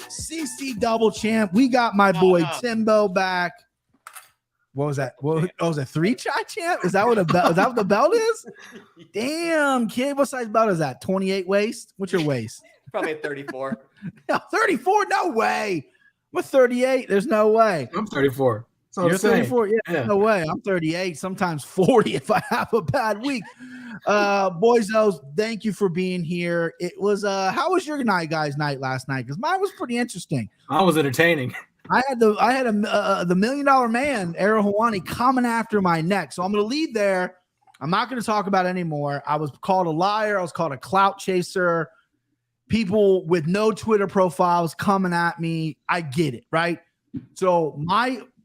CC double champ. We got my boy Timbo back. What was that? What was a 3-shot champ? Is that what the belt is? Damn, kid. What size belt is that? 28 waist? What's your waist? Probably a 34. No, 34? No way. I'm 38. There's no way. I'm 34. You're 34? Yeah, no way. I'm 38, sometimes 40 if I have a bad week. Boyzos, thank you for being here. It was how was your night last night? Because mine was pretty interesting. I was entertaining. I had the $1 million man, Ariel Helwani, coming after my neck. So I'm going to leave there. I'm not going to talk about it anymore. I was called a liar. I was called a clout chaser. People with no Twitter profiles coming at me. I get it, right? So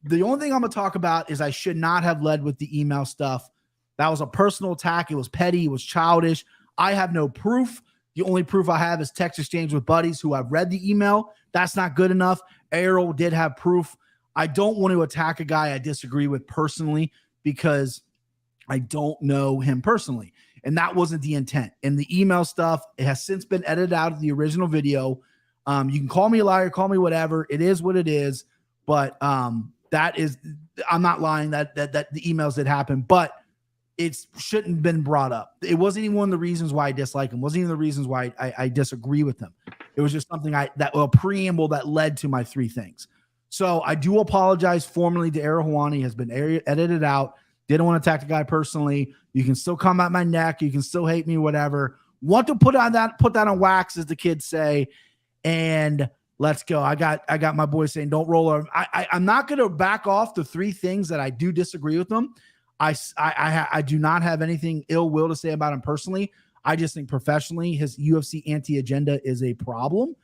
the only thing I'm going to talk about is I should not have led with the email stuff. That was a personal attack. It was petty. It was childish. I have no proof. The only proof I have is text exchange with buddies who have read the email. That's not good enough. Ariel did have proof. I don't want to attack a guy I disagree with personally because I don't know him personally. And that wasn't the intent. And the email stuff, it has since been edited out of the original video. You can call me a liar, call me whatever. It is what it is. But that is, I'm not lying that the emails did happen, but it shouldn't have been brought up. It wasn't even one of the reasons why I dislike him. Wasn't even the reasons why I disagree with him. It was just something a preamble that led to my 3 things. So I do apologize formally to Ariel Helwani. Has been edited out. Didn't want to attack the guy personally. You can still come at my neck. You can still hate me, whatever. Want to put that on wax, as the kids say. And let's go. I got my boy saying, don't roll over. I'm not going to back off the 3 things that I do disagree with them. I do not have anything ill will to say about him personally. I just think professionally, his UFC anti-agenda is a problem.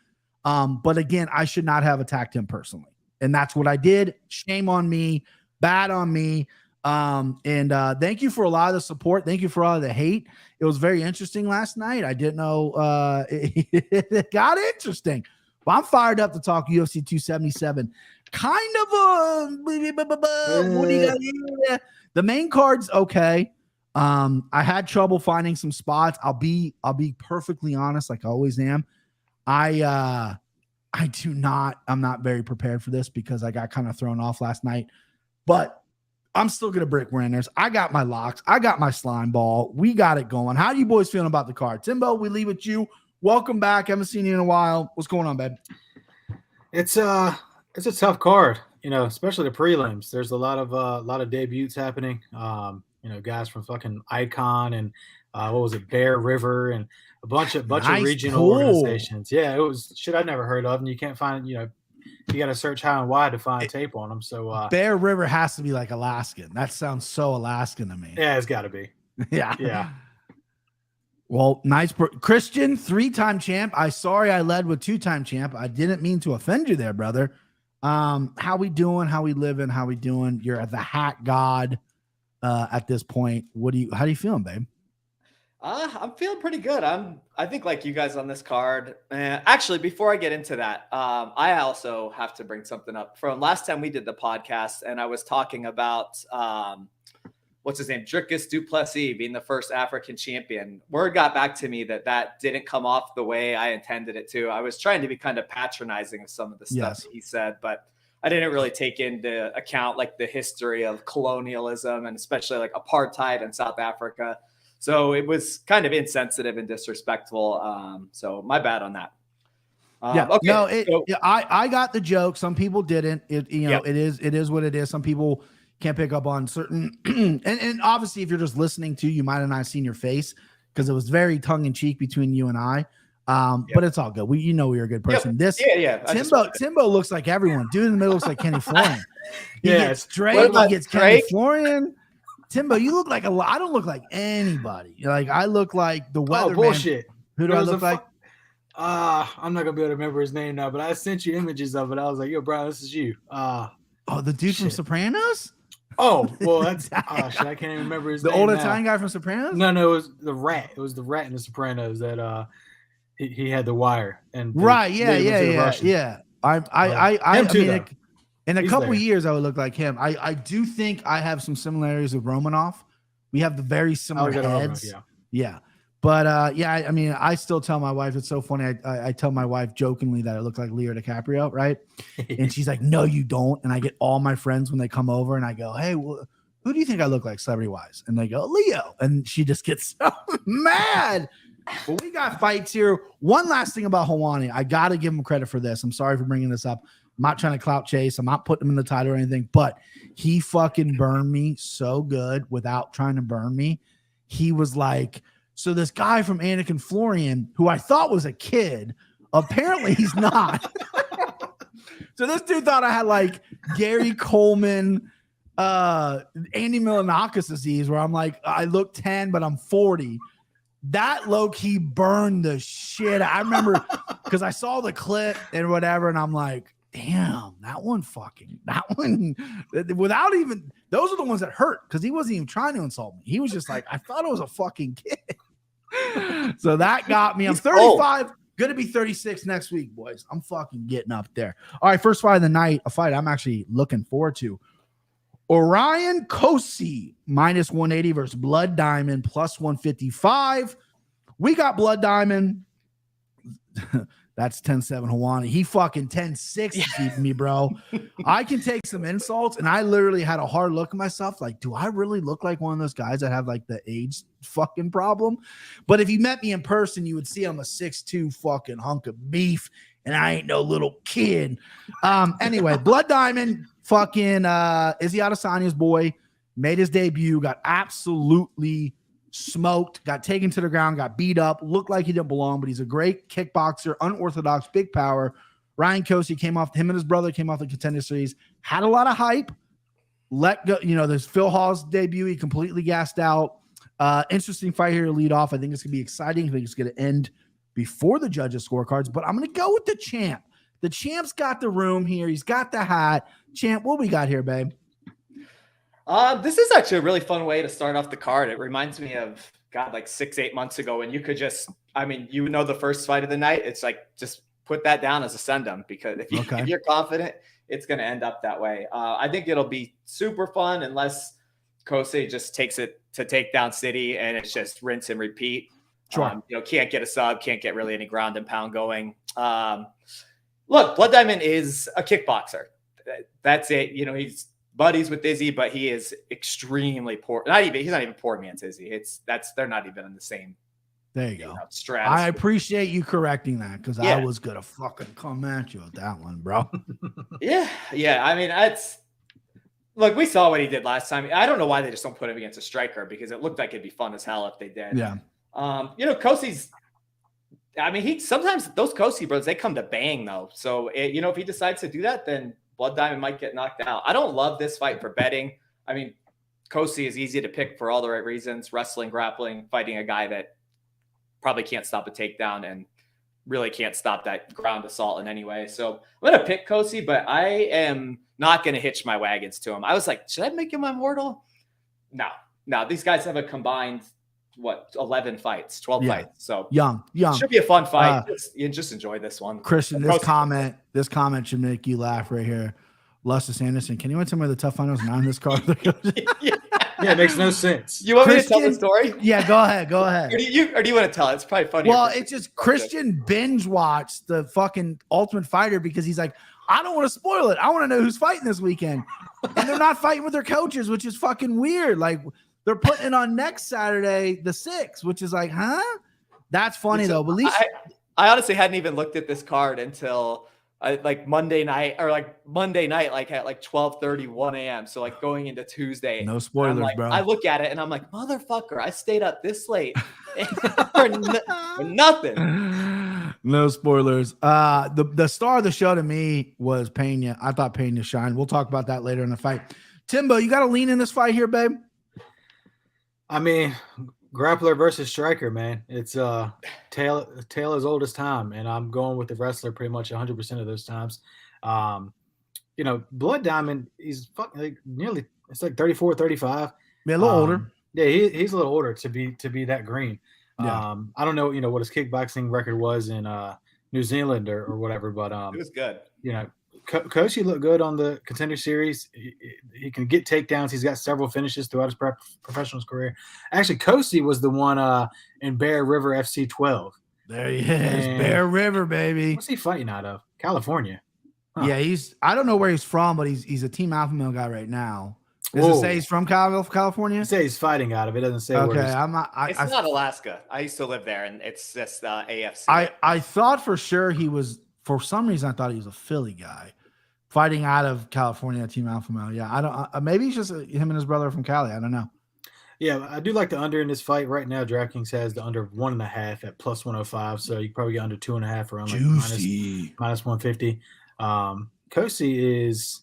But again, I should not have attacked him personally. And that's what I did. Shame on me. Bad on me. Thank you for a lot of the support. Thank you for all of the hate. It was very interesting last night. I didn't know it got interesting. Well, I'm fired up to talk UFC 277. Kind of what do you got here? The main card's okay. I had trouble finding some spots. I'll be perfectly honest, like I always am. I'm not very prepared for this because I got kind of thrown off last night. But I'm still gonna break winners. I got my locks. I got my slime ball. We got it going. How are you boys feeling about the card? Timbo, we leave with you. Welcome back. Haven't seen you in a while. What's going on, babe? It's a tough card, especially the prelims. There's a lot of debuts happening. Guys from fucking Icon and what was it, Bear River, and a bunch of regional organizations. Yeah, it was shit I'd never heard of, and you can't find, you got to search high and wide to find tape on them. So Bear River has to be like Alaskan. That sounds so Alaskan to me. Yeah, it's got to be. Yeah. Well, nice. Christian, 3-time champ. Sorry I led with 2-time champ. I didn't mean to offend you there, brother. How we doing? How we living? How we doing? You're the hat god at this point. How do you feeling, babe? I'm feeling pretty good. I think like you guys on this card. Actually, before I get into that, I also have to bring something up from last time we did the podcast, and I was talking about what's his name, Dricus du Plessis being the first African champion. Word got back to me that didn't come off the way I intended it to. I was trying to be kind of patronizing of some of the stuff he said, but I didn't really take into account like the history of colonialism and especially like apartheid in South Africa. So it was kind of insensitive and disrespectful. So my bad on that. I got the joke. Some people didn't. It is what it is. Some people can't pick up on certain and obviously if you're just listening to, you might have not seen your face because it was very tongue in cheek between you and I. But it's all good. You're a good person. Timbo looks like everyone. Dude in the middle looks like Kenny Florian. He gets Drake. He gets Kenny Florian. Timbo, you look like I don't look like anybody. Like I look like the weather. Bullshit. Who do I look like? I'm not gonna be able to remember his name now, but I sent you images of it. I was like, yo, bro, this is you. The dude from Sopranos? Oh, well, that's I can't even remember his name. The old Italian guy from Sopranos? No, it was the rat. It was the rat in the Sopranos that he had the wire and right. Yeah. I mean, in a couple years, I would look like him. I do think I have some similarities with Romanoff. We have the very similar heads. Yeah. But yeah, I mean, I still tell my wife, it's so funny. I tell my wife jokingly that I look like Leo DiCaprio, right? And she's like, no, you don't. And I get all my friends when they come over and I go, hey, well, who do you think I look like celebrity wise? And they go, Leo. And she just gets so mad. But we got fights here. One last thing about Helwani. I got to give him credit for this. I'm sorry for bringing this up. I'm not trying to clout chase. I'm not putting him in the title or anything, but he fucking burned me so good without trying to burn me. He was like, so this guy from Anakin Florian, who I thought was a kid, apparently he's not. So this dude thought I had like Gary Coleman, Andy Milanakis disease, where I'm like, I look 10, but I'm 40. That low-key burned the shit. I remember because I saw the clip and whatever, and I'm like, damn, that one, without even, those are the ones that hurt because he wasn't even trying to insult me. He was just like, I thought it was a fucking kid. So that got me. I'm 35, gonna be 36 next week, boys. I'm fucking getting up there. All right, first fight of the night, a fight I'm actually looking forward to. Orion Kosi minus 180 versus Blood Diamond plus 155. We got Blood Diamond. That's 10-7 Helwani. He fucking 10-6 beat me, bro. I can take some insults, and I literally had a hard look at myself. Like, do I really look like one of those guys that have like the age fucking problem? But if you met me in person, you would see I'm a 6'2" fucking hunk of beef, and I ain't no little kid. Anyway, Blood Diamond, fucking Izzy Adesanya's boy, made his debut, got absolutely smoked, got taken to the ground, got beat up, looked like he didn't belong, but he's a great kickboxer, unorthodox, big power. Ryan Kosi him and his brother came off the Contender Series, had a lot of hype, let go. You know, there's Phil Hall's debut, he completely gassed out. Interesting fight here to lead off. I think it's gonna be exciting. I think it's gonna end before the judges' scorecards, but I'm gonna go with the champ. The champ's got the room here. He's got the hat. Champ, what we got here, babe? This is actually a really fun way to start off the card. It reminds me of, God, like 6-8 months ago when you could just, I mean, you know, the first fight of the night, it's like, just put that down as a send them, because if you're confident, it's going to end up that way. I think it'll be super fun unless Kosei just takes it to Takedown City and it's just rinse and repeat. Sure. You know, can't get a sub, can't get really any ground and pound going. Look, Blood Diamond is a kickboxer. That's it. You know, he's buddies with Izzy, but he is extremely poor. He's not even poor man's Izzy. They're not even in the same. There you go. Stratosphere. I appreciate you correcting that because I was gonna fucking come at you with that one, bro. Yeah. I mean, look, we saw what he did last time. I don't know why they just don't put him against a striker, because it looked like it'd be fun as hell if they did. Yeah. You know, Kosi's. I mean, sometimes those Kosi brothers, they come to bang though. So you know, if he decides to do that, then Blood Diamond might get knocked out. I don't love this fight for betting. I mean, Kosi is easy to pick for all the right reasons. Wrestling, grappling, fighting a guy that probably can't stop a takedown and really can't stop that ground assault in any way. So I'm going to pick Kosi, but I am not going to hitch my wagons to him. I was like, should I make him immortal? No. These guys have a combined, 11 fights, 12 fights. So young. Should be a fun fight. Just enjoy this one. Christian, this comment should make you laugh right here. Lustus Anderson, can you tell me the tough finals not in this card? Yeah, it makes no sense. You want me to tell the story? Yeah, go ahead. Or do you want to tell it? It's probably funny. Well, it's just Christian binge watched the fucking Ultimate Fighter because he's like, I don't want to spoil it. I want to know who's fighting this weekend. And they're not fighting with their coaches, which is fucking weird. Like, they're putting it on next Saturday, the 6th, which is like, huh? That's funny, though. But at least I honestly hadn't even looked at this card until Monday night, like at like 12:30, 1 a.m. So like going into Tuesday. No spoilers, like, bro. I look at it and I'm like, motherfucker, I stayed up this late for nothing. No spoilers. The star of the show to me was Pena. I thought Pena shined. We'll talk about that later in the fight. Timbo, you got to lean in this fight here, babe. I mean, grappler versus striker, man. It's tale as old as time, and I'm going with the wrestler pretty much 100% of those times. You know, Blood Diamond, he's fucking like nearly, it's like 34, 35. Yeah, a little older. Yeah, he's a little older to be that green. Yeah. I don't know, what his kickboxing record was in New Zealand or whatever, but it was good. You know, Kosi looked good on the Contender Series. He can get takedowns. He's got several finishes throughout his professional career. Actually, Kosi was the one in Bear River FC 12. There he is, Bear River, baby. What's he fighting out of? California. Huh. Yeah, I don't know where he's from, but he's a Team Alpha Male guy right now. Does it say he's from California? It says he's fighting out of it. It doesn't say okay, where he's... It's not Alaska. I used to live there, and it's just AFC. I thought for sure he was, for some reason, I thought he was a Philly guy fighting out of California, Team Alpha Male. Yeah, I don't. Maybe he's just him and his brother from Cali. I don't know. Yeah, I do like the under in this fight. Right now, DraftKings has the under 1.5 at plus 105. So you probably get under 2.5 around like minus 150. Kosi is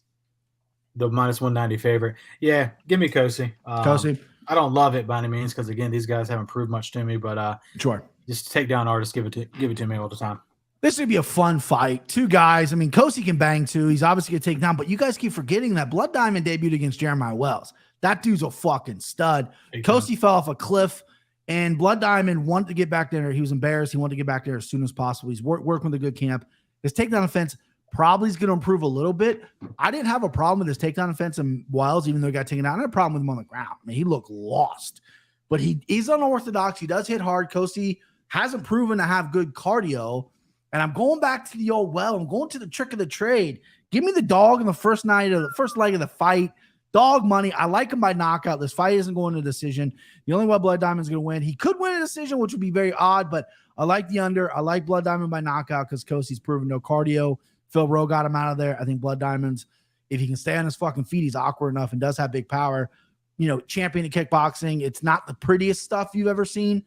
the minus 190 favorite. Yeah, give me Kosi. Kosi. I don't love it by any means because again, these guys haven't proved much to me. But sure, just take down artists, give it to me all the time. This would be a fun fight. Two guys. I mean, Kosi can bang too. He's obviously going to take down, but you guys keep forgetting that Blood Diamond debuted against Jeremiah Wells. That dude's a fucking stud. Kosi fell off a cliff, and Blood Diamond wanted to get back there. He was embarrassed. He wanted to get back there as soon as possible. He's working with a good camp. His takedown offense probably is going to improve a little bit. I didn't have a problem with his takedown offense in Wells, even though he got taken down. I had a problem with him on the ground. I mean, he looked lost, but he's unorthodox. He does hit hard. Kosi hasn't proven to have good cardio. And I'm going back to the old well. I'm going to the trick of the trade. Give me the dog in the first leg of the fight. Dog money. I like him by knockout. This fight isn't going to decision. The only way Blood Diamond's going to win. He could win a decision, which would be very odd, but I like the under. I like Blood Diamond by knockout because Kosi's proven no cardio. Phil Rowe got him out of there. I think Blood Diamond's, if he can stay on his fucking feet, he's awkward enough and does have big power. You know, champion of kickboxing. It's not the prettiest stuff you've ever seen.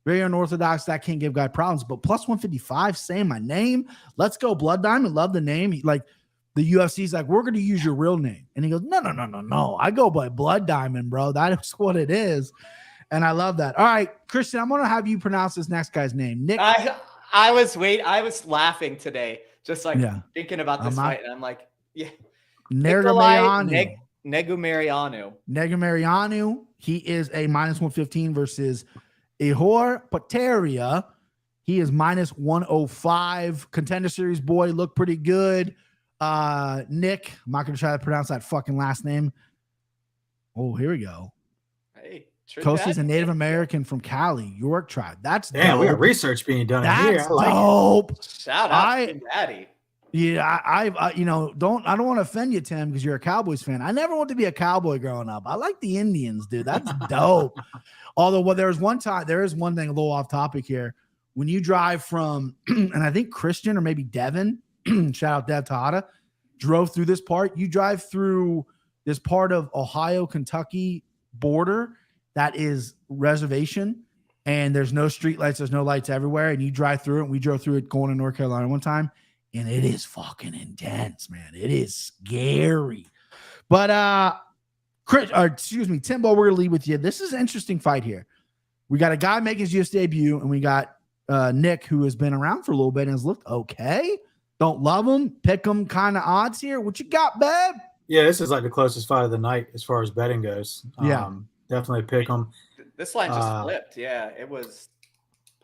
Very unorthodox. That can't give guy problems. But plus 155, saying my name. Let's go, Blood Diamond. Love the name. The UFC's like, we're going to use your real name. And he goes, no. I go by Blood Diamond, bro. That is what it is. And I love that. All right, Christian, I'm going to have you pronounce this next guy's name. Nick. I was laughing today, just thinking about this fight. And I'm like, yeah. Negumereanu. Negumereanu. He is a minus 115 versus Ihor Potieria. He is minus 105. Contender Series boy, look pretty good. Nick, I'm not going to try to pronounce that fucking last name. Oh, here we go. Hey, Kosi's a Native American from Cali, York tribe. That's dope. We got research being done here. I like dope. It. Shout out to Daddy. Yeah, I don't want to offend you, Tim, because you're a Cowboys fan. I never wanted to be a Cowboy growing up. I like the Indians, dude. That's dope. Although, there is one thing, a little off topic here. When you drive from, and I think Christian or maybe Devin, shout out Dev Tejada, drove through this part. You drive through this part of Ohio, Kentucky border that is reservation, and there's no street lights, there's no lights everywhere, and you drive through it. And we drove through it going to North Carolina one time, and it is fucking intense, man. It is scary. But Timbo, we're gonna leave with you. This is an interesting fight here. We got a guy making his UFC debut, and we got Nick, who has been around for a little bit and has looked okay. Don't love him, pick him kind of odds here. What you got, babe? Yeah, this is like the closest fight of the night as far as betting goes. Definitely pick him. This line just flipped. Yeah, it was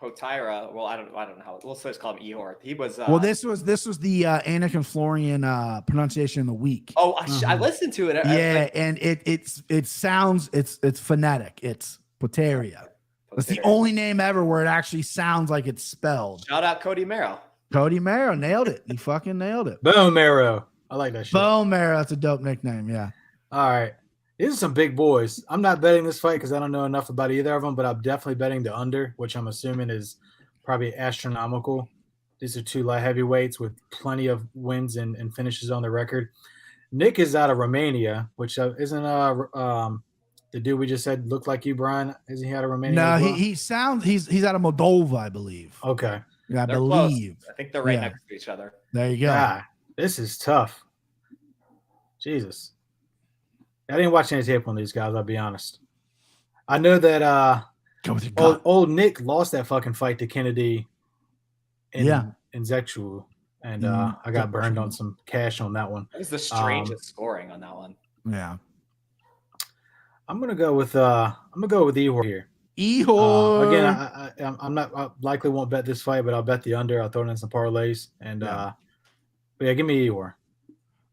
Potira. Well, I don't know how. We'll just call him Ihor. He was. This was the Anakin Florian pronunciation of the week. Oh, I listened to it. And it sounds it's phonetic. It's Potieria. It's the only name ever where it actually sounds like it's spelled. Shout out Cody Merrow. Cody Merrow nailed it. He fucking nailed it. Bone Marrow. I like that shit. Bone Marrow. That's a dope nickname. Yeah. All right. These are some big boys. I'm not betting this fight because I don't know enough about either of them, but I'm definitely betting the under, which I'm assuming is probably astronomical. These are two light heavyweights with plenty of wins and finishes on the record. Nick is out of Romania, which isn't the dude we just said looked like you, Brian. Isn't he out of Romania? No, well? he's out of Moldova, I believe. Okay. Yeah, I believe. Close. I think they're right next to each other. There you go. Ah, this is tough. Jesus. I didn't watch any tape on these guys, I'll be honest. I know that old Nick lost that fucking fight to Kennedy in Zexual, and I got burned on some cash on that one. That was the strangest scoring on that one. Yeah. I'm gonna go with Ihor here. Ihor. Again, I likely won't bet this fight, but I'll bet the under. I'll throw it in some parlays, and but yeah, give me Ihor.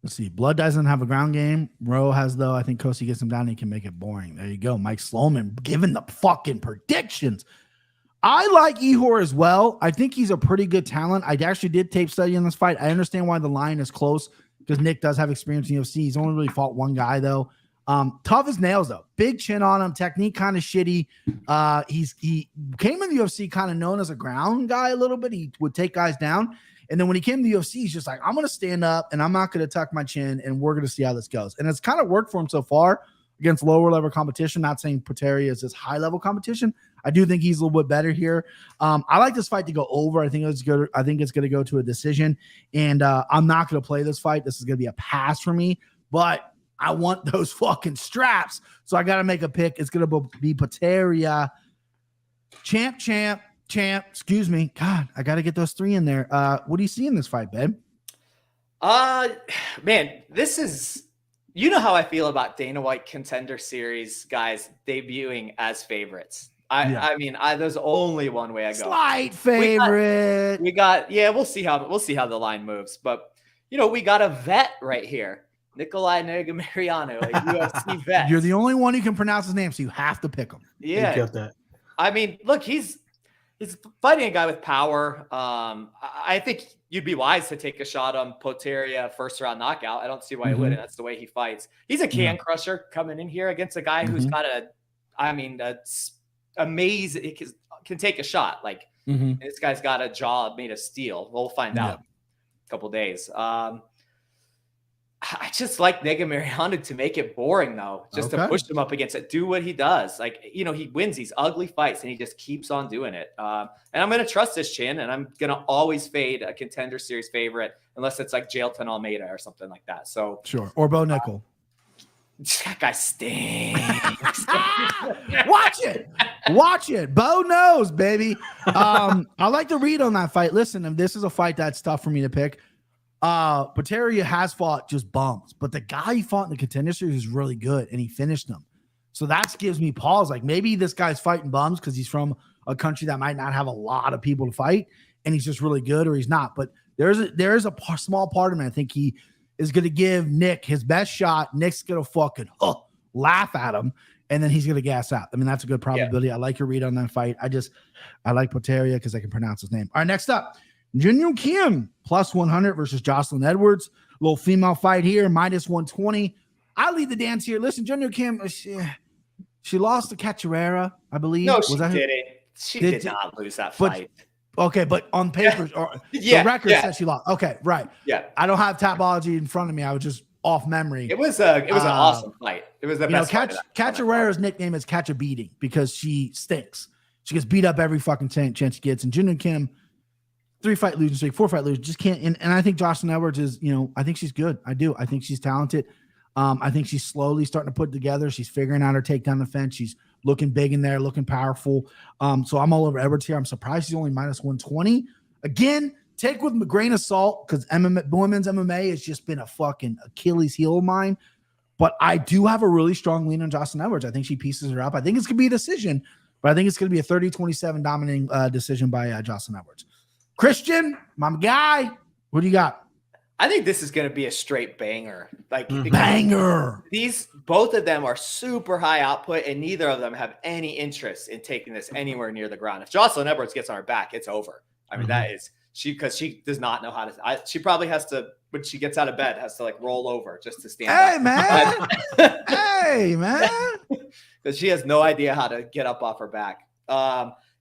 Let's see. Blood doesn't have a ground game. Rowe has, though. I think Kosi gets him down. He can make it boring. There you go. Mike Sloman giving the fucking predictions. I like Ihor as well. I think he's a pretty good talent. I actually did tape study in this fight. I understand why the line is close because Nick does have experience in UFC. He's only really fought one guy, though. Tough as nails, though. Big chin on him. Technique kind of shitty. He came in the UFC kind of known as a ground guy a little bit. He would take guys down. And then when he came to the UFC, he's just like, I'm going to stand up and I'm not going to tuck my chin and we're going to see how this goes. And it's kind of worked for him so far against lower level competition. Not saying Poteria is this high level competition. I do think he's a little bit better here. I like this fight to go over. I think it's good. I think it's going to go to a decision. And I'm not going to play this fight. This is going to be a pass for me, but I want those fucking straps. So I got to make a pick. It's going to be Poteria. Champ. Excuse me. God, I got to get those three in there. What do you see in this fight, babe? Man, this is, you know how I feel about Dana White Contender Series guys debuting as favorites. I mean, there's only one way I go. Slight favorite. We got we'll see how the line moves. But we got a vet right here. Nikolai Negumereanu, a UFC vet. You're the only one who can pronounce his name, so you have to pick him. Yeah. You got that. I mean, look, he's fighting a guy with power. I think you'd be wise to take a shot on Poteria first round knockout. I don't see why he wouldn't. That's the way he fights. He's a can crusher coming in here against a guy who's got amazing. He can take a shot. Like this guy's got a jaw made of steel. We'll find out in a couple days. I just like Negumereanu to make it boring, though, just to push him up against it. Do what he does. Like, he wins these ugly fights and he just keeps on doing it. And I'm going to trust his chin and I'm going to always fade a Contender Series favorite unless it's like Jailton Almeida or something like that. So sure. Or Bo Nickel. That guy stinks. Watch it. Bo knows, baby. I like to read on that fight. Listen, this is a fight that's tough for me to pick. Poteria has fought just bums, but the guy he fought in the Contender Series is really good and he finished them. So that gives me pause. Like maybe this guy's fighting bums because he's from a country that might not have a lot of people to fight and he's just really good, or he's not. But there is a small part of me. I think he is going to give Nick his best shot. Nick's going to fucking laugh at him and then he's going to gas out. I mean, that's a good probability. I like your read on that fight. I like Poteria because I can pronounce his name. All right, next up. Junyoon Kim plus 100 versus Jocelyn Edwards. Little female fight here, minus 120. I lead the dance here. Listen, Junyoon Kim, she lost to Cachoeira, I believe. No, she didn't. She did not lose that fight. Okay, but on paper, the record says she lost. Okay, right. Yeah. I don't have Tapology in front of me. I was just off memory. It was an awesome fight. It was the best fight. Cachoeira's nickname is Catch a Beating because she stinks. She gets beat up every fucking chance she gets. And Junyoon Kim, 3-fight losing streak, 4-fight losing, just can't. And I think Jocelyn Edwards is, I think she's good. I do. I think she's talented. I think she's slowly starting to put it together. She's figuring out her takedown defense. She's looking big in there, looking powerful. So I'm all over Edwards here. I'm surprised she's only minus 120. Again, take with a grain of salt because women's MMA has just been a fucking Achilles heel of mine. But I do have a really strong lean on Jocelyn Edwards. I think she pieces her up. I think it's going to be a decision, but I think it's going to be a 30-27 dominating decision by Jocelyn Edwards. Christian, my guy, what do you got? I think this is going to be a straight banger. Like banger. Both of them are super high output, and neither of them have any interest in taking this anywhere near the ground. If Jocelyn Edwards gets on her back, it's over. I mean, that is because she does not know how to. She probably has to, when she gets out of bed, has to like roll over just to stand up. Hey man, because she has no idea how to get up off her back.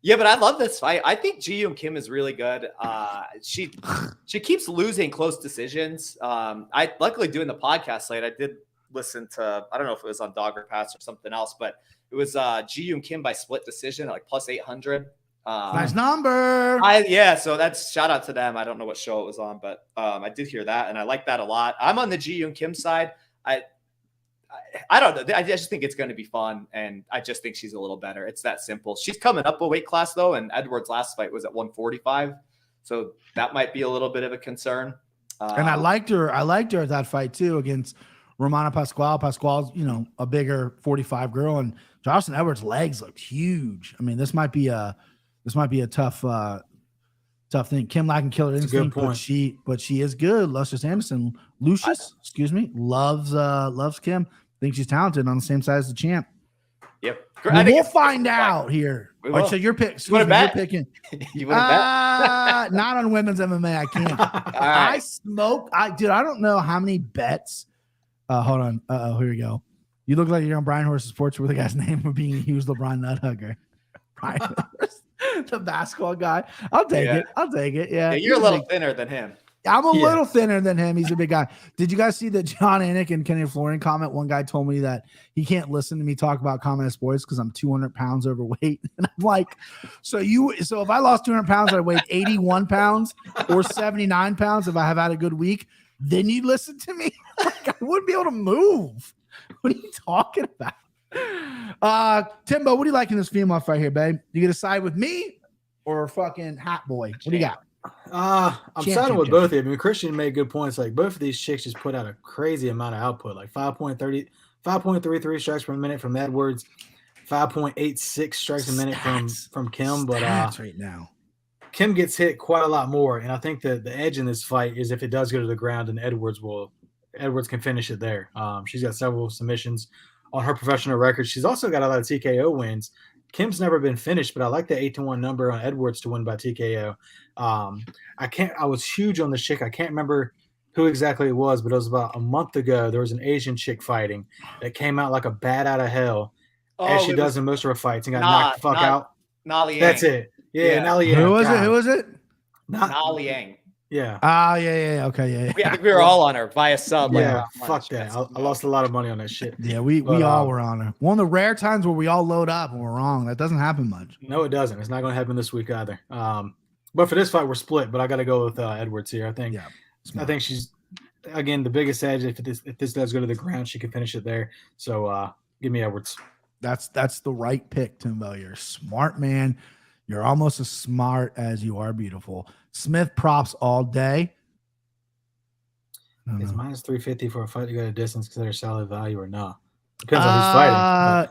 Yeah, but I love this fight. I think Ji-Yoon Kim is really good. She keeps losing close decisions. I luckily doing the podcast late, I did listen to, I don't know if it was on Dogger Pass or something else, but it was Ji-Yoon Kim by split decision, like plus 800. Nice number. So that's shout out to them. I don't know what show it was on, but I did hear that and I like that a lot. I'm on the Ji-Yoon Kim side. I don't know. I just think it's going to be fun, and I just think she's a little better. It's that simple. She's coming up a weight class, though, and Edwards' last fight was at 145, so that might be a little bit of a concern. And I liked her at that fight, too, against Romana Pascual. Pascual's, a bigger 45 girl, and Jocelyn Edwards' legs looked huge. I mean, this might be a tough Tough thing. Kim lacking killer That's a good instinct, point. but she is good. Lucius Anderson, excuse me, loves Kim. Thinks she's talented on the same side as the champ. Yep. We'll find out here. All right, so you're picking. You're picking. You want to bet? Not on women's MMA. I can't. Right. I smoke. I don't know how many bets. Hold on. Here we go. You look like you're on Brian Horse's Sports where the guy's name would be Hughes LeBron Nuthugger. Brian Horse, the basketball guy. I'll take it. Yeah. You're a little thinner than him. I'm a little thinner than him. He's a big guy. Did you guys see the John Anik and Kenny Florian comment? One guy told me that he can't listen to me talk about combat sports because I'm 200 pounds overweight. And I'm like, so if I lost 200 pounds, I weighed 81 pounds or 79 pounds if I have had a good week, then you'd listen to me. Like, I wouldn't be able to move. What are you talking about? Timbo, what do you like in this female fight here, babe? You gonna side with me or fucking Hat Boy? What do you got? I'm siding with both of them. I mean, Christian made good points. Like both of these chicks just put out a crazy amount of output, like 5.33 strikes per minute from Edwards, 5.86 strikes a minute from Kim. But right now, Kim gets hit quite a lot more, and I think that the edge in this fight is if it does go to the ground, and Edwards can finish it there. She's got several submissions on her professional record. She's also got a lot of TKO wins. Kim's never been finished, but I like the 8-1 number on Edwards to win by TKO. I was huge on this chick. I can't remember who exactly it was, but it was about a month ago. There was an Asian chick fighting that came out like a bat out of hell, as she does in most of her fights, and got knocked the fuck out. Na Liang. That's it. Yeah. Na Liang. Who was it? Na Liang. Yeah. Yeah. Okay. I think we were all on her via sub. Yeah. Fuck that. I lost a lot of money on that shit. Yeah, we all were on her. One of the rare times where we all load up and we're wrong. That doesn't happen much. No, it doesn't. It's not going to happen this week either. But for this fight, we're split. But I got to go with Edwards here. I think she's again the biggest edge. If this does go to the ground, she can finish it there. So give me Edwards. That's the right pick, Timbo. You're a smart man. You're almost as smart as you are beautiful. Smith props all day. Is minus 350 for a fight to go to distance considered solid value or not? Depends on who's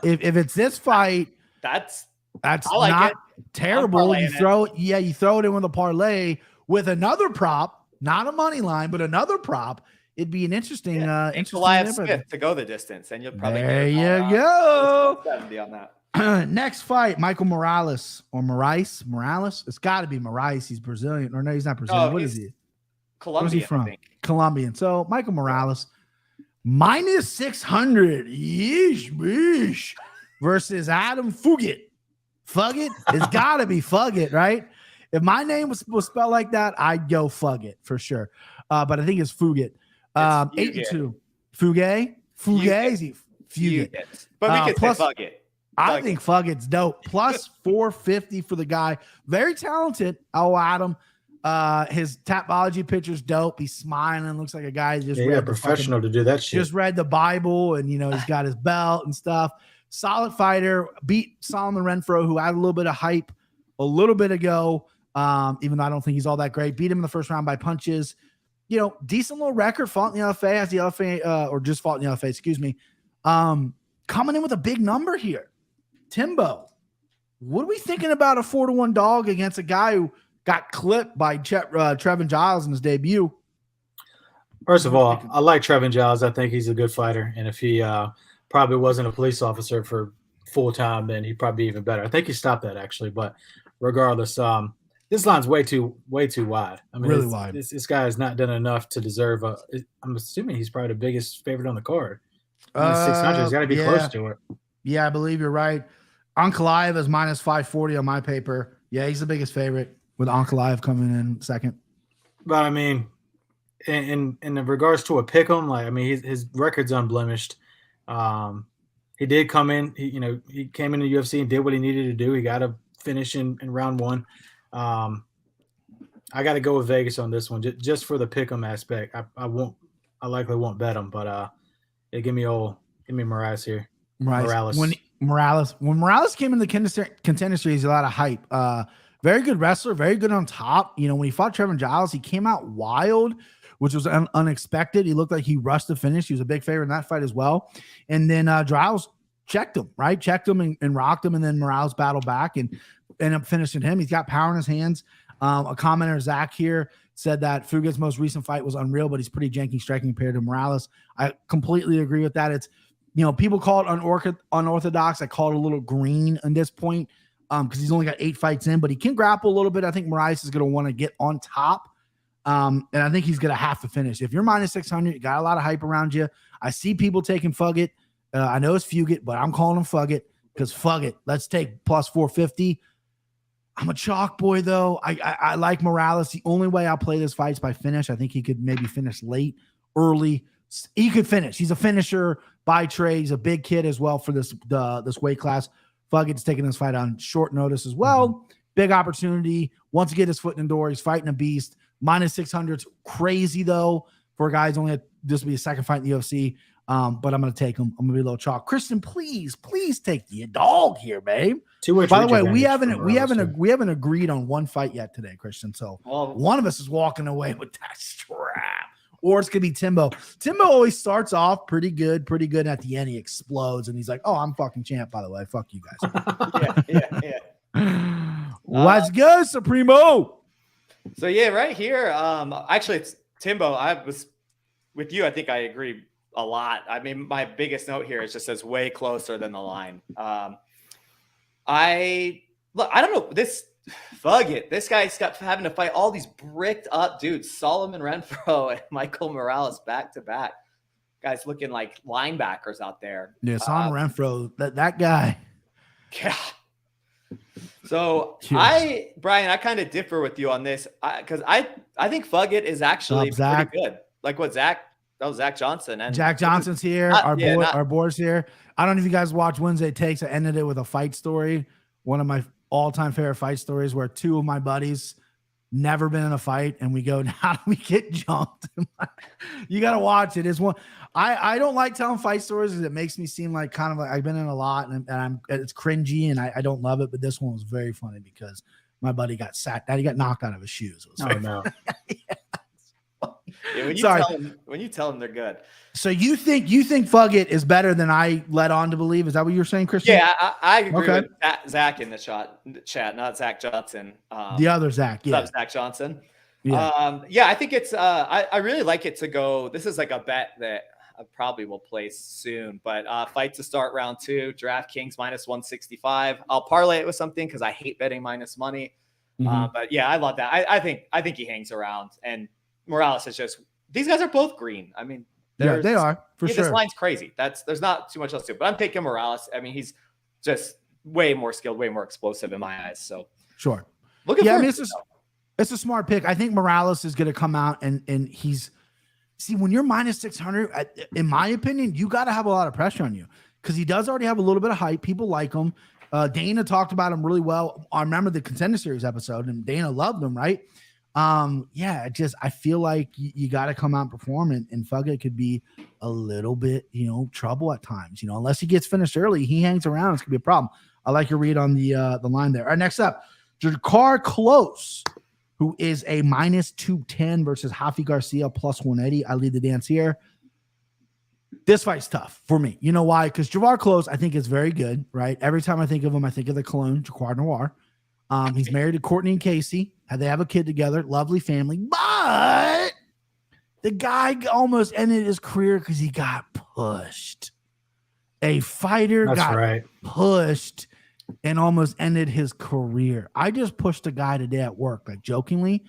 fighting. If it's this fight, that's like not terrible. You throw it in with a parlay with another prop, not a money line, but another prop. It'd be an interesting, Goliath Smith to go the distance, and you'll probably there you go. 70 on that. Next fight, Michael Morales or Moraes. It's got to be Moraes. He's Brazilian. Or no, he's not Brazilian. What is he? Colombian. Where's he from? Colombian. So Michael Morales, minus 600. Yeesh. Versus Adam Fugit. Fugit? It's got to be Fugit, right? If my name was spelled like that, I'd go Fugit for sure. But I think it's Fugit. 8-2. Fugit? But we could say Fugit. I think Fugit's dope. Plus 450 for the guy. Very talented. Oh, Adam. His Tapology picture's dope. He's smiling. Looks like a guy just read professional to do that shit. Just read the Bible, and he's got his belt and stuff. Solid fighter. Beat Solomon Renfro, who had a little bit of hype a little bit ago. Even though I don't think he's all that great. Beat him in the first round by punches. Decent little record. Fought in the LFA. Has the LFA or just fought in the LFA. Excuse me. Coming in with a big number here. Timbo, what are we thinking about a 4-1 dog against a guy who got clipped by Trevin Giles in his debut? First of all, I like Trevin Giles. I think he's a good fighter. And if he probably wasn't a police officer for full time, then he'd probably be even better. I think he stopped that actually. But regardless, this line's way too wide. I mean, really wide. This guy has not done enough to deserve I'm assuming he's probably the biggest favorite on the card. 600. He's got to be close to it. Yeah, I believe you're right. Ankalaev is minus 540 on my paper. Yeah, he's the biggest favorite with Ankalaev coming in second. But I mean, in regards to a pick 'em, his record's unblemished. He did come in. He came into UFC and did what he needed to do. He got a finish in round one. I got to go with Vegas on this one just for the pick 'em aspect. I likely won't bet him, but give me Morales here. Morales. When Morales came in the contender series, a lot of hype. Very good wrestler, very good on top. When he fought Trevin Giles, he came out wild, which was unexpected. He looked like he rushed the finish. He was a big favorite in that fight as well. And then Giles checked him, right? Checked him and rocked him, and then Morales battled back and ended up finishing him. He's got power in his hands. A commenter, Zach here, said that Fuga's most recent fight was unreal, but he's pretty janky striking compared to Morales. I completely agree with that. It's, people call it unorthodox. I call it a little green at this point because he's only got 8 fights in, but he can grapple a little bit. I think Morales is going to want to get on top. And I think he's going to have to finish. If you're minus 600, you got a lot of hype around you. I see people taking Fugit. I know it's Fugit, but I'm calling him Fugit because Fugit. Let's take plus 450. I'm a chalk boy, though. I like Morales. The only way I'll play this fight is by finish. I think he could maybe finish late, early. He could finish. He's a finisher by trade. He's a big kid as well for this weight class. Fugit's taking this fight on short notice as well. Big opportunity. Wants to get his foot in the door. He's fighting a beast. Minus 600 is crazy, though, for a guy who's only had this will be his second fight in the UFC. But I'm going to take him. I'm going to be a little chalk. Kristen, please take the dog here, babe. By the way, we haven't agreed on one fight yet today, Christian. So one of us is walking away with that strap, or it's going to be Timbo. Timbo always starts off pretty good. At the end, he explodes, and he's like, "Oh, I'm fucking champ." By the way, fuck you guys. yeah. Let's go, Supremo. So yeah, right here. Actually, it's Timbo. I was with you. I think I agree a lot. I mean, my biggest note here is just says way closer than the line. I don't know this. Fuck it. This guy's got having to fight all these bricked up dudes. Solomon Renfro and Michael Morales back to back. Guys looking like linebackers out there. Yeah, Solomon Renfro. That guy. Yeah. So Brian, I kind of differ with you on this because I think Fugit is actually pretty good. Like what Zach Johnson and Jack Johnson's here. Our board's here. I don't know if you guys watch Wednesday Takes. I ended it with a fight story. One of my all-time favorite fight stories where 2 of my buddies never been in a fight and we go, how do we get jumped? You got to watch it. It's one. I don't like telling fight stories because it makes me seem like kind of like I've been in a lot and it's cringy and I don't love it. But this one was very funny because my buddy got sacked. He got knocked out of his shoes. No. Yeah, when you tell them they're good. So you think Fugit is better than I led on to believe? Is that what you're saying, Christian? Yeah, I agree with Zach in the chat, not Zach Johnson. The other Zach, yeah. Zach Johnson. Yeah. I think it's I really like it to go. This is like a bet that I probably will place soon, but fight to start round 2, DraftKings minus 165. I'll parlay it with something because I hate betting minus money. But yeah, I love that. I think he hangs around, and Morales is just, these guys are both green. I mean, yeah, they are for sure. This line's crazy. There's not too much else to it, but I'm taking Morales. I mean, he's just way more skilled, way more explosive in my eyes. So sure. Looking forward to it's a smart pick. I think Morales is going to come out and he's when you're minus 600, in my opinion, you got to have a lot of pressure on you because he does already have a little bit of hype. People like him. Dana talked about him really well. I remember the Contender Series episode and Dana loved him, right? I feel like you got to come out and perform and Fugit could be a little bit, trouble at times, unless he gets finished early, he hangs around. It's gonna be a problem. I like your read on the line there. All right, next up, Jakar Close, who is a minus 210 versus Hafi Garcia plus 180. I lead the dance here. This fight's tough for me. You know why? Because Jakar Close, I think is very good, right? Every time I think of him, I think of the Cologne, Jakar Noir. He's married to Courtney and Casey. They have a kid together, lovely family. But the guy almost ended his career because he got pushed. A fighter pushed and almost ended his career. I just pushed a guy today at work, like jokingly,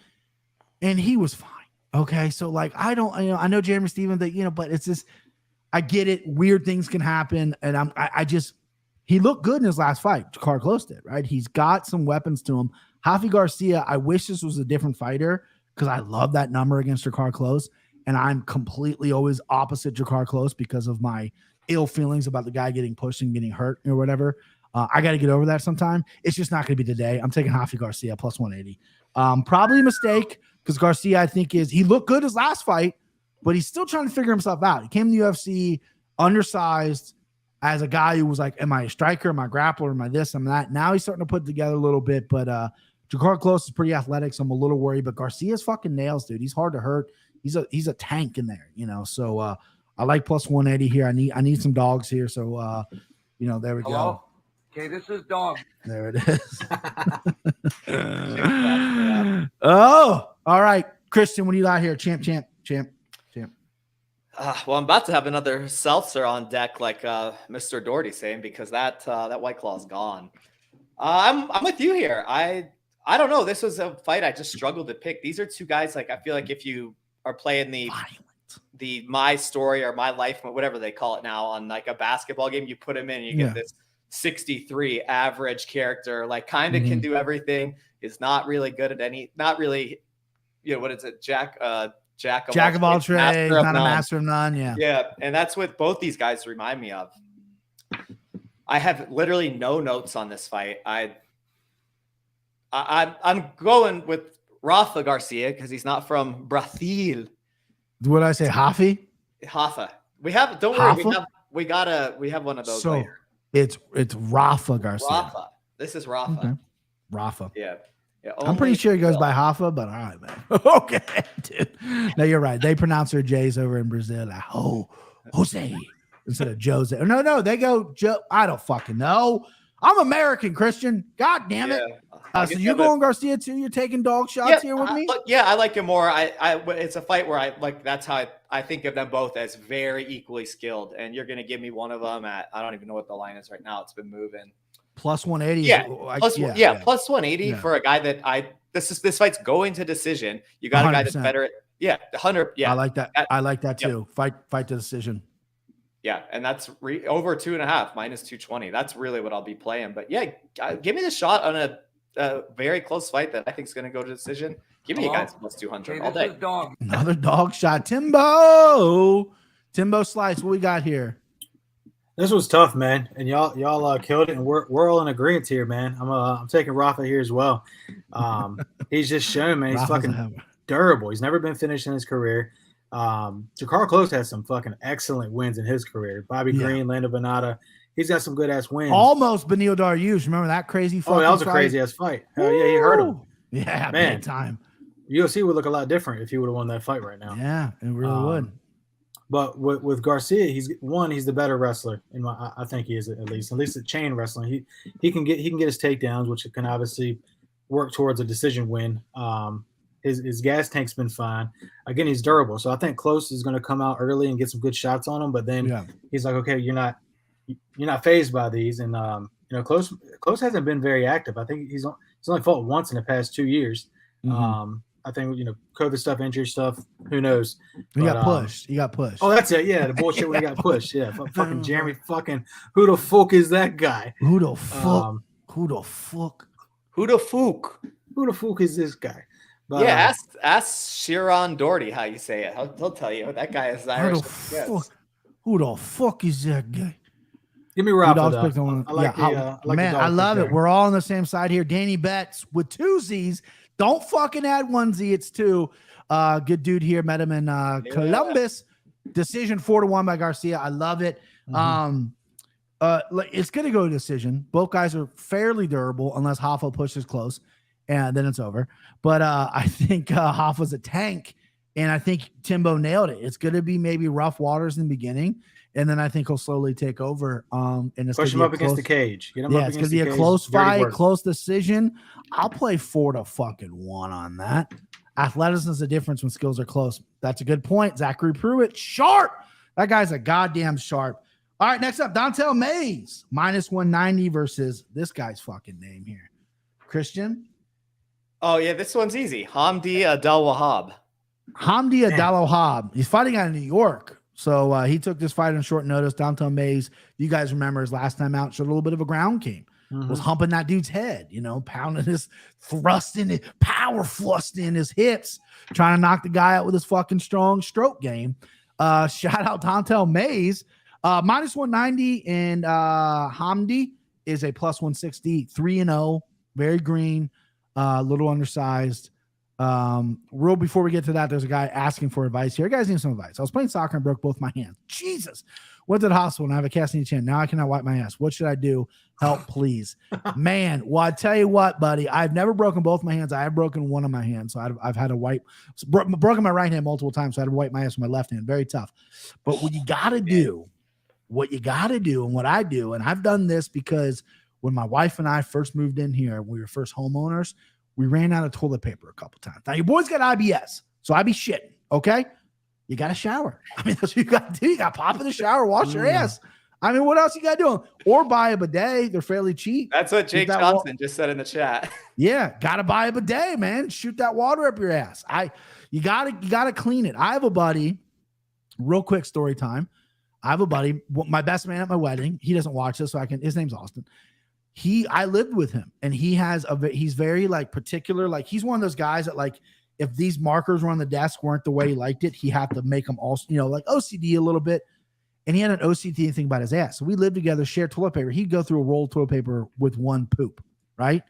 and he was fine. Okay, so like I know Jeremy Stevens, but it's just I get it. Weird things can happen, and he looked good in his last fight. Jakar Close did, right? He's got some weapons to him. Hafi Garcia, I wish this was a different fighter because I love that number against Jakar Close, and I'm completely always opposite Jakar Close because of my ill feelings about the guy getting pushed and getting hurt or whatever. I got to get over that sometime. It's just not going to be today. I'm taking Hafi Garcia plus 180. Probably a mistake because Garcia, I think, he looked good his last fight, but he's still trying to figure himself out. He came to the UFC undersized as a guy who was like, am I a striker? Am I a grappler? Am I this? Am I that? Now he's starting to put it together a little bit, but Jakar Close is pretty athletic, so I'm a little worried, but Garcia's fucking nails, dude. He's hard to hurt. He's a tank in there, so I like plus 180 here. I need some dogs here, so there we go. Okay, this is dog. There it is. Oh, all right. Christian, what do you got here? Champ. Well, I'm about to have another seltzer on deck, like Mr. Doherty's saying, because that White Claw's gone. I'm with you here. I don't know. This was a fight I just struggled to pick. These are two guys, like, I feel like if you are playing the my story or my life, whatever they call it now, on like a basketball game, you put him in and you get this 63 average character, like kind of can do everything, is not really good at not really, what is it? Jack of all trades, not a master of none. Yeah. And that's what both these guys remind me of. I have literally no notes on this fight. I'm going with Hafi Garcia because he's not from Brazil. What did I say? Hafi? We have, don't worry. We have one of those later. It's Hafi Garcia. This is Hafi. Okay. Hafi. Yeah. I'm pretty sure he goes by Hafa, but all right, man. Okay, dude. No, you're right. They pronounce their J's over in Brazil like Jose instead of Jose. No, they go Joe. I don't fucking know. I'm American, Christian. God damn it. So you're going Garcia too? You're taking dog shots here with me? I like him more. It's a fight where that's how I think of them both as very equally skilled. And you're going to give me one of them at, I don't even know what the line is right now. It's been moving. Plus 180. Plus 180 for a guy that this fight's going to decision. You got 100%. A guy that's better at 100. Yeah. I like that too. Fight to decision. Yeah, and that's over 2.5 minus 220. That's really what I'll be playing. But yeah, give me the shot on a very close fight that I think is going to go to decision. Give me a guy plus 200 all day. Another dog shot. Timbo Slice. What we got here? This was tough, man, and y'all killed it, and we're all in agreement here, man. I'm taking Rafa here as well. He's just shown, man, he's fucking durable. He's never been finished in his career. Jakar Close has some fucking excellent wins in his career. Bobby Green, Lando Venata, he's got some good ass wins. Almost Beneil Dariush. Remember that crazy fight? Oh, that was a crazy ass fight. Hell yeah, he hurt him. Yeah, man. Big time. UFC would look a lot different if he would have won that fight right now. Yeah, it really would. But with Garcia, he's the better wrestler. I think he is at least at chain wrestling. He can get his takedowns, which can obviously work towards a decision win. His gas tank's been fine. Again, he's durable, so I think Close is going to come out early and get some good shots on him. But then he's like, okay, you're not fazed by these, and Close hasn't been very active. I think he's only fought once in the past 2 years. I think, COVID stuff, injury stuff, who knows? He got pushed. Oh, that's it. Yeah, the bullshit when he got pushed. Yeah, fucking Jeremy fucking, who the fuck is that guy? Who the fuck? Who the fuck? Who the fuck? Who the fuck is this guy? But, ask Sharon Doherty how you say it. He'll tell you. That guy is Irish. Who the fuck is that guy? Give me Rafa. I love it. We're all on the same side here. Danny Betts with 2 Z's. Don't fucking add 1 Z. It's 2. Good dude here. Met him in Columbus. Decision 4-1 by Garcia. I love it. It's going to go to decision. Both guys are fairly durable unless Hoffa pushes close, and then it's over. But I think Hoffa's a tank, and I think Timbo nailed it. It's going to be maybe rough waters in the beginning, and then I think he'll slowly take over. And it's push him up against the cage. It's going to be a close fight, close decision. I'll play 4-1 on that. Athleticism is the difference when skills are close. That's a good point. Zachary Pruitt, sharp. That guy's a goddamn sharp. All right, next up, Dontel Mays, minus 190 versus this guy's fucking name here. Christian? Oh, yeah, this one's easy. Hamdi Abdel-Wahab. Hamdi Abdel-Wahab. He's fighting out of New York. So he took this fight on short notice. Dontel Mays, you guys remember his last time out, showed a little bit of a ground game. Was humping that dude's head, pounding his power thrust in his hips, trying to knock the guy out with his fucking strong stroke game. Shout out Dontel Mays. Minus 190, and Hamdi is a plus 160, 3-0, very green, little undersized. Real before we get to that, there's a guy asking for advice here. Guys need some advice. I was playing soccer and broke both my hands. Jesus. Went to the hospital and I have a cast in the chin. Now I cannot wipe my ass. What should I do? Help, please. Man, well, I tell you what, buddy, I've never broken both my hands. I have broken one of my hands. So I've had to wipe, broken my right hand multiple times. So I had to wipe my ass with my left hand. Very tough. But what you got to do, and what I do, and I've done this because when my wife and I first moved in here, we were first homeowners, we ran out of toilet paper a couple times. Now, your boy's got IBS, so I be shitting, okay? You got to shower. I mean, that's what you got to do. You got to pop in the shower, wash your ass. I mean, what else you got to do? Or buy a bidet. They're fairly cheap. That's what Jake Johnson just said in the chat. Yeah, got to buy a bidet, man. Shoot that water up your ass. You gotta clean it. I have a buddy, real quick story time. I have a buddy, my best man at my wedding. He doesn't watch this, so his name's Austin. I lived with him, and he's very like particular. Like, he's one of those guys that, like, if these markers were on the desk weren't the way he liked it, he had to make them all, like OCD a little bit. And he had an OCD thing about his ass. So we lived together, shared toilet paper. He'd go through a roll of toilet paper with one poop, right?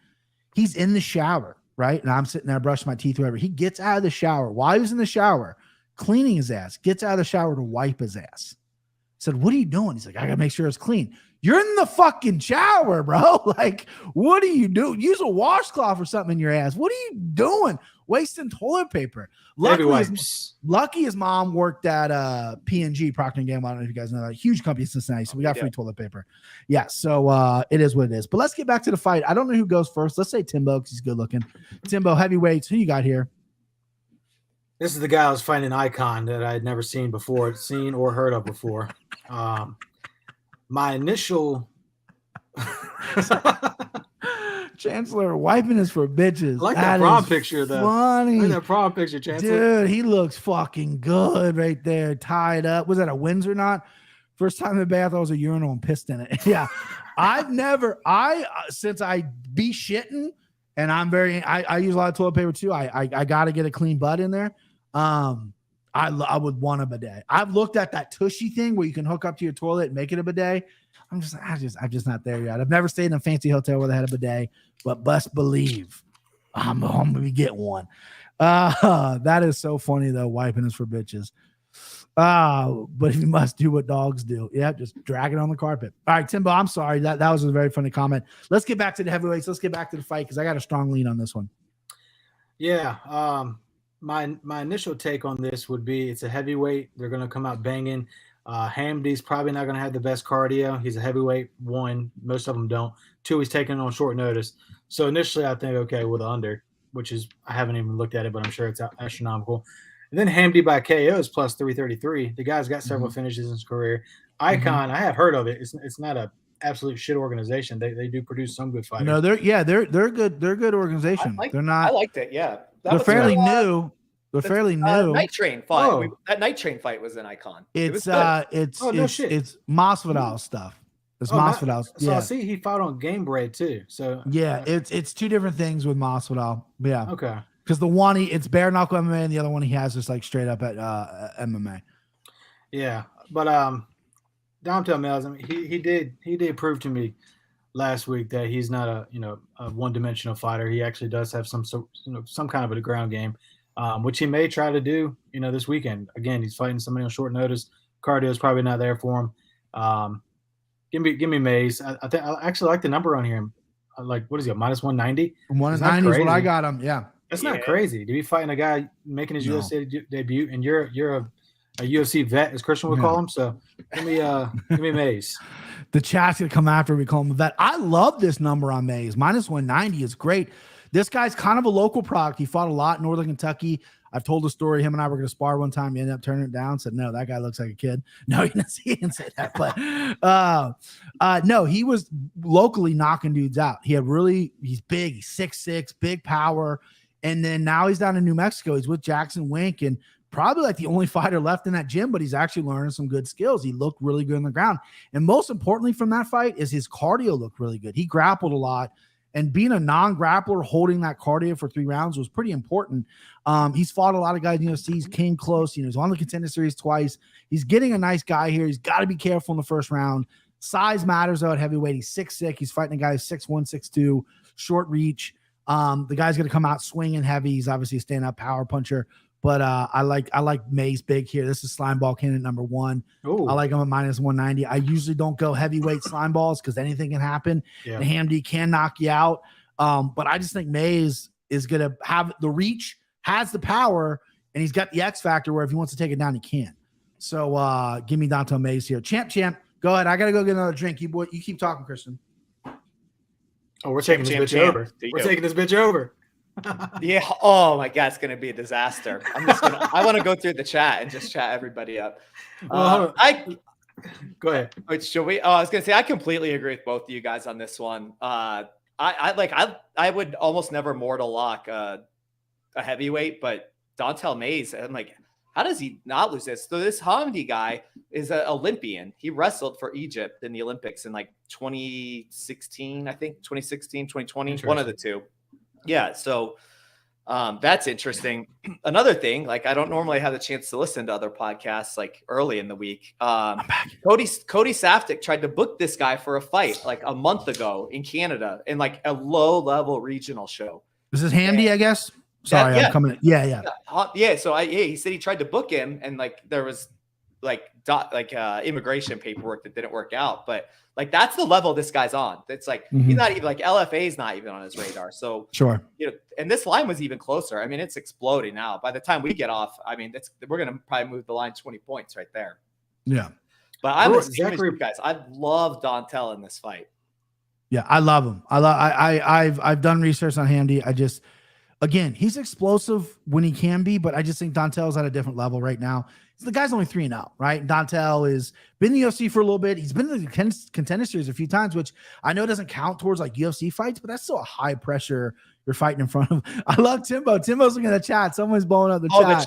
He's in the shower, right? And I'm sitting there brushing my teeth, whatever. He gets out of the shower. While he was in the shower, cleaning his ass, gets out of the shower to wipe his ass. I said, what are you doing? He's like, I got to make sure it's clean. You're in the fucking shower, bro. Like, what are you doing? Use a washcloth or something in your ass. What are you doing? Wasting toilet paper. Lucky his mom worked at P&G, Procter & Gamble. I don't know if you guys know that. Huge company in Cincinnati. So we got free toilet paper. Yeah, so it is what it is. But let's get back to the fight. I don't know who goes first. Let's say Timbo, because he's good looking. Timbo, heavyweights. Who you got here? This is the guy I was fighting, an icon that I had never seen or heard of before. My initial Chancellor wiping is for bitches. I like that prom picture, though. Funny. I like that prom picture, Chancellor. Dude, he looks fucking good right there, tied up. Was that a Windsor knot? First time in the bath, I was a urinal and pissed in it. Yeah. Since I be shitting, and I use a lot of toilet paper too. I got to get a clean butt in there. I would want a bidet. I've looked at that tushy thing where you can hook up to your toilet and make it a bidet. I'm just not there yet. I've never stayed in a fancy hotel where they had a bidet, but best believe I'm gonna be getting one. That is so funny though. Wiping is for bitches. But if you must do what dogs do, yeah, just drag it on the carpet. All right, Timbo, I'm sorry. That was a very funny comment. Let's get back to the heavyweights. Let's get back to the fight because I got a strong lean on this one. Yeah. My initial take on this would be it's a heavyweight. They're going to come out banging. Hamdy's probably not going to have the best cardio. He's a heavyweight. One, most of them don't. Two, he's taking on short notice. So initially I think, okay, with the under, which is, I haven't even looked at it, but I'm sure it's astronomical. And then Hamdy by KO is plus 333. The guy's got several finishes in his career. Icon, I have heard of it. It's not a absolute shit organization. They do produce some good fighters. No, they're good. They're a good organization. They're not. I liked it. Yeah, they're fairly new. They're fairly new. Night Train fight. Oh. That Night Train fight was an icon. It's Masvidal stuff. It's Masvidal. So I see he fought on Game Break too. So yeah, it's two different things with Masvidal. Yeah. Okay. Because the one it's bare knuckle MMA, and the other one he has just like straight up at MMA. Yeah, but Domtel Mills, I mean, he did prove to me last week that he's not a one-dimensional fighter. He actually does have some kind of a ground game, which he may try to do this weekend. Again, he's fighting somebody on short notice. Cardio is probably not there for him. Give me Mays. I actually like the number on here. Like, what is he, minus 190? 190 is what I got him. Yeah. That's not crazy to be fighting a guy making his UFC debut, and you're a UFC vet, as Christian would call him. So give me Mays. The chat's gonna come after we call him a vet. I love this number on Mays. Minus 190 is great. This guy's kind of a local product. He fought a lot in Northern Kentucky. I've told the story. Him and I were going to spar one time. He ended up turning it down. Said, no, that guy looks like a kid. No, he didn't say that. But no, he was locally knocking dudes out. He's big. He's 6'6", big power. And then now he's down in New Mexico. He's with Jackson Wink and probably like the only fighter left in that gym, but he's actually learning some good skills. He looked really good on the ground. And most importantly from that fight is his cardio looked really good. He grappled a lot. And being a non-grappler, holding that cardio for 3 rounds was pretty important. He's fought a lot of guys in the UFC. He's came close. He's on the Contender Series twice. He's getting a nice guy here. He's got to be careful in the first round. Size matters, though, at heavyweight. He's 6'6". He's fighting a guy who's 6'1", 6'2", short reach. The guy's going to come out swinging heavy. He's obviously a stand-up power puncher. But I like Mays big here. This is Slimeball candidate number 1. Ooh. I like him at minus 190. I usually don't go heavyweight Slimeballs because anything can happen. Yeah. And Hamdy can knock you out. But I just think Mays is going to have the reach, has the power, and he's got the X factor where if he wants to take it down, he can. So give me Dontel Mays here. Champ, go ahead. I got to go get another drink. You keep talking, Christian. Oh, we're taking this bitch over. We're taking this bitch over. Yeah. Oh my God, it's gonna be a disaster. I want to go through the chat and just chat everybody up. Well, go ahead. Should we? Oh, I was gonna say I completely agree with both of you guys on this one. I would almost never mortal lock a heavyweight, but Dontel Mays. I'm like, how does he not lose this? So this Hamdi guy is an Olympian. He wrestled for Egypt in the Olympics in like 2016, I think 2016, 2020, one of the two. Yeah. So that's interesting. Another thing, like I don't normally have the chance to listen to other podcasts like early in the week. I'm back. Cody Safdie tried to book this guy for a fight like a month ago in Canada in like a low level regional show. This is Hamdi, I guess. Sorry, I'm coming. Yeah. So he said he tried to book him, and like there was immigration paperwork that didn't work out. But like that's the level this guy's on. It's like he's not even like LFA is not even on his radar. So sure, and this line was even closer. I mean, it's exploding now. By the time we get off, I mean, we're gonna probably move the line 20 points right there. Yeah, but I'm the same as you guys. I love Dontel in this fight. Yeah, I love him. I've done research on Hamdi. Again, he's explosive when he can be, but I just think Dontel's at a different level right now. So the guy's only 3-0, right? Dontel has been in the UFC for a little bit. He's been in the Contender Series a few times, which I know doesn't count towards like UFC fights, but that's still a high pressure you're fighting in front of. I love Timbo. Timbo's looking at the chat. Someone's blowing up the chat.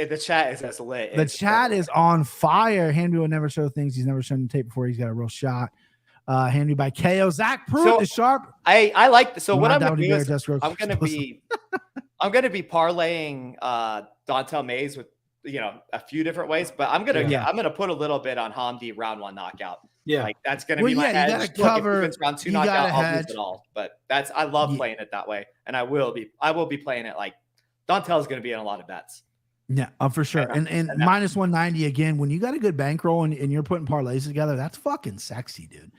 The chat is as lit. The chat is on fire. Hamdi will never show things he's never shown the tape before. He's got a real shot. Handed by KO. Zach Pruitt is sharp. I like this. So what I'm going to do is I'm going to be parlaying Dontel Mays with a few different ways, but I'm gonna put a little bit on Hamdi round 1 knockout. Yeah, like that's gonna be my edge. You gotta cover. If it's round 2 knockout, I'll lose it all. But I love playing it that way, and I will be playing it like Dontel is gonna be in a lot of bets. Yeah, for sure. And minus 190 again. When you got a good bankroll and you're putting parlays together, that's fucking sexy, dude.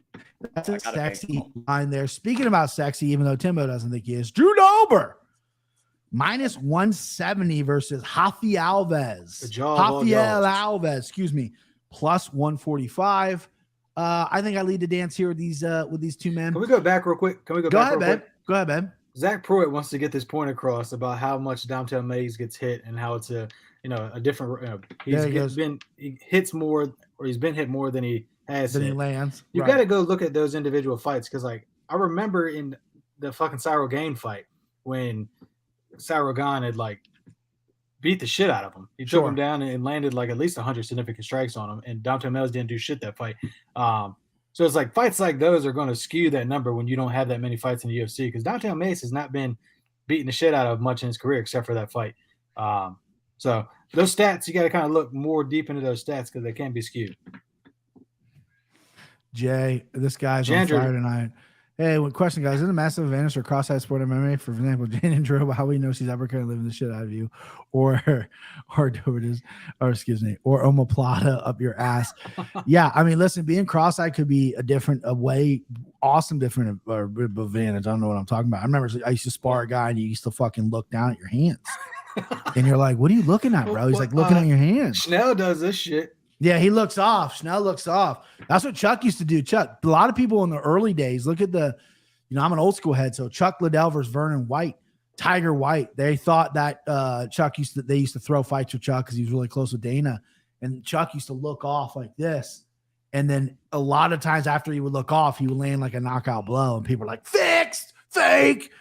That's a sexy line there. Speaking about sexy, even though Timbo doesn't think he is, Drew Dober minus 170 versus Hafi Alves, excuse me, plus 145. I think I lead the dance here with these two men. Can we go back real quick? Go ahead, Ben. Zach Pruitt wants to get this point across about how much Dontel Mays gets hit and how it's a different. He's been hit more than he has. Than he lands. You got to go look at those individual fights because like I remember in the fucking Cyril Gane fight when Cyril Gane had like beat the shit out of him. He took him down and landed like at least 100 significant strikes on him, and Dontel Mays didn't do shit that fight. So it's like fights like those are going to skew that number when you don't have that many fights in the UFC because Dontel Mays has not been beating the shit out of much in his career except for that fight. So those stats, you got to kind of look more deep into those stats because they can be skewed. Jay, this guy's on fire tonight. Hey, one question, guys. Is it a massive advantage for cross-side sport MMA? For example, Jane and Drew, how we know she's ever going to live the shit out of you, or omoplata up your ass? Yeah, I mean, listen, being cross-eyed could be a different advantage. I don't know what I'm talking about. I remember I used to spar a guy, and you used to fucking look down at your hands, and you're like, "What are you looking at, bro?" He's like, "Looking at your hands." Schnell does this shit. Yeah, he looks off. Schnell looks off. That's what Chuck used to do. Chuck, a lot of people in the early days, look at I'm an old school head. So Chuck Liddell versus Vernon White, Tiger White. They thought that they used to throw fights with Chuck because he was really close with Dana. And Chuck used to look off like this. And then a lot of times after he would look off, he would land like a knockout blow. And people are like, fixed, fake.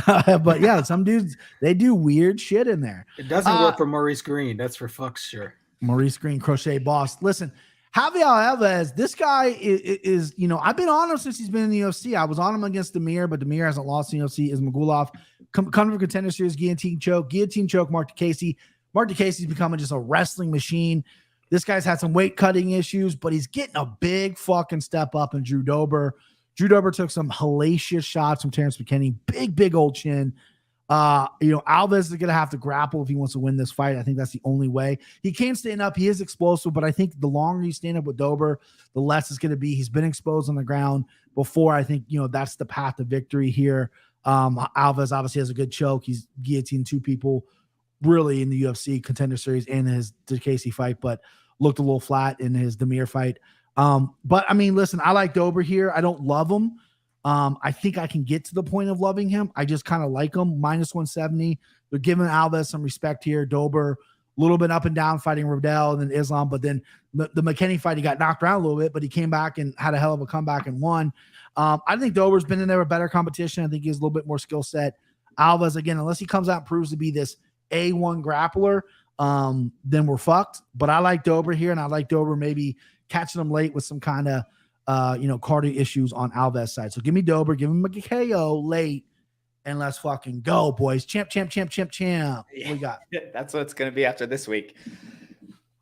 But yeah, some dudes, they do weird shit in there. It doesn't work for Maurice Green. That's for fuck's sure. Maurice Green, crochet boss. Listen, Hafi Alves, this guy is I've been on him since he's been in the UFC. I was on him against Demir, but Demir hasn't lost in the UFC. Is Magulov. Come from Contender Series, guillotine choke, Mark DeCasey. Mark DeCasey's becoming just a wrestling machine. This guy's had some weight cutting issues, but he's getting a big fucking step up in Drew Dober. Drew Dober took some hellacious shots from Terrence McKinney. Big old chin. Alves is going to have to grapple if he wants to win this fight. I think that's the only way. He can stand up. He is explosive, but I think the longer you stand up with Dober, the less it's going to be. He's been exposed on the ground before. I think, that's the path to victory here. Alves obviously has a good choke. He's guillotined 2 people really in the UFC Contender Series and his DeCasey fight, but looked a little flat in his Demir fight. But I mean, listen, I like Dober here. I don't love him. I think I can get to the point of loving him. I just kind of like him. Minus 170. They're giving Alves some respect here. Dober, a little bit up and down fighting Riddell and then Islam, but then the McKinney fight, he got knocked around a little bit, but he came back and had a hell of a comeback and won. I think Dober's been in there with better competition. I think he has a little bit more skill set. Alves, again, unless he comes out and proves to be this A1 grappler, then we're fucked. But I like Dober here, and I like Dober maybe catching him late with some kind of cardio issues on Alves' side. So give me Dober, give him a KO late, and let's fucking go, boys. Champ. Yeah. What we got? That's what it's going to be after this week.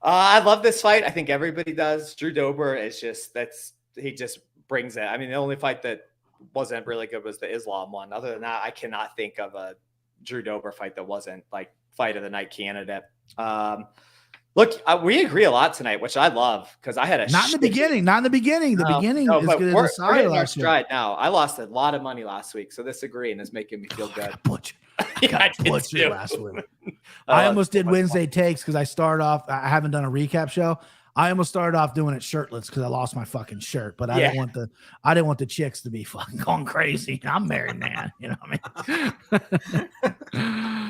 I love this fight. I think everybody does. Drew Dober is he just brings it. I mean, the only fight that wasn't really good was the Islam one. Other than that, I cannot think of a Drew Dober fight that wasn't like fight of the night candidate. Look, we agree a lot tonight, which I love because I had a not in the beginning. The beginning is good we're as the hitting side our last stride now. I lost a lot of money last week, so this agreeing is making me feel good. I butchered last week. I almost did Wednesday takes because I started off. I haven't done a recap show. I almost started off doing it shirtless because I lost my fucking shirt, but I didn't want the chicks to be fucking going crazy. I'm a married man, you know what I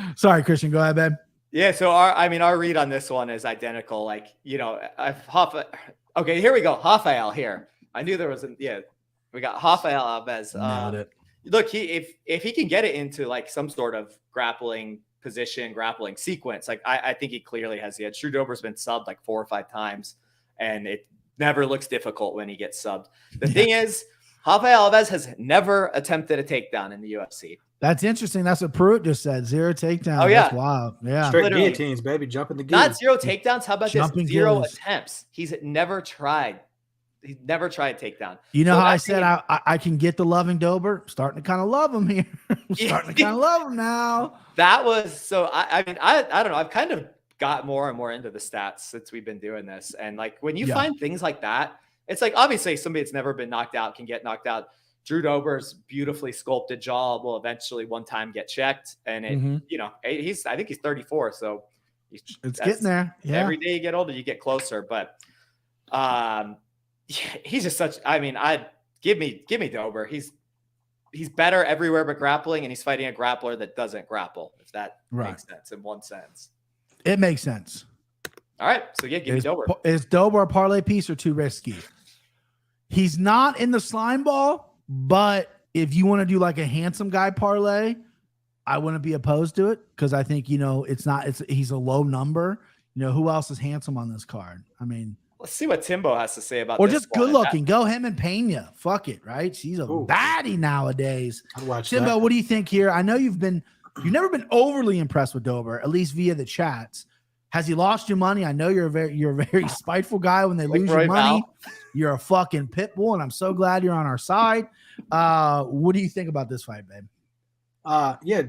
mean? Sorry, Christian, go ahead, babe. Yeah, so our read on this one is identical. Like, okay, here we go. Rafael here. I knew there was we got Rafael Alves. Look, if he can get it into like some sort of grappling position, grappling sequence, like I think he clearly has the edge. Drew Dober's been subbed like 4 or 5 times, and it never looks difficult when he gets subbed. The thing is, Rafael Alves has never attempted a takedown in the UFC. That's interesting. That's what Pruitt just said. 0 takedowns. Oh, yeah. That's wild. Yeah. Straight guillotines, baby. Jumping the guillotine. Not 0 takedowns. How about Jumping this? 0 gills. attempts. He's never tried. He's never tried takedown. You know how I said I can get the loving Dober? Starting to kind of love him here. Starting to kind of love him now. That was so. I mean, I don't know. I've kind of got more and more into the stats since we've been doing this, and like when you find things like that, it's like obviously somebody that's never been knocked out can get knocked out. Drew Dober's beautifully sculpted jaw will eventually one time get checked, and it, I think he's 34, so it's getting there. Yeah. Every day you get older, you get closer, but he's just such. I mean, give me Dober. He's better everywhere but grappling, and he's fighting a grappler that doesn't grapple. If that makes sense in one sense, it makes sense. All right, so give me Dober. Is Dober a parlay piece or too risky? He's not in the slime ball. But if you want to do like a handsome guy parlay, I wouldn't be opposed to it because I think, he's a low number. Who else is handsome on this card? I mean, let's see what Timbo has to say about or this. Or just good looking. Go him and Pena. Fuck it, right? She's a baddie nowadays. Timbo, what do you think here? I know you've never been overly impressed with Dober, at least via the chats. Has he lost you money? I know you're a very spiteful guy when they lose your money. You're a fucking pit bull, and I'm so glad you're on our side. What do you think about this fight, babe?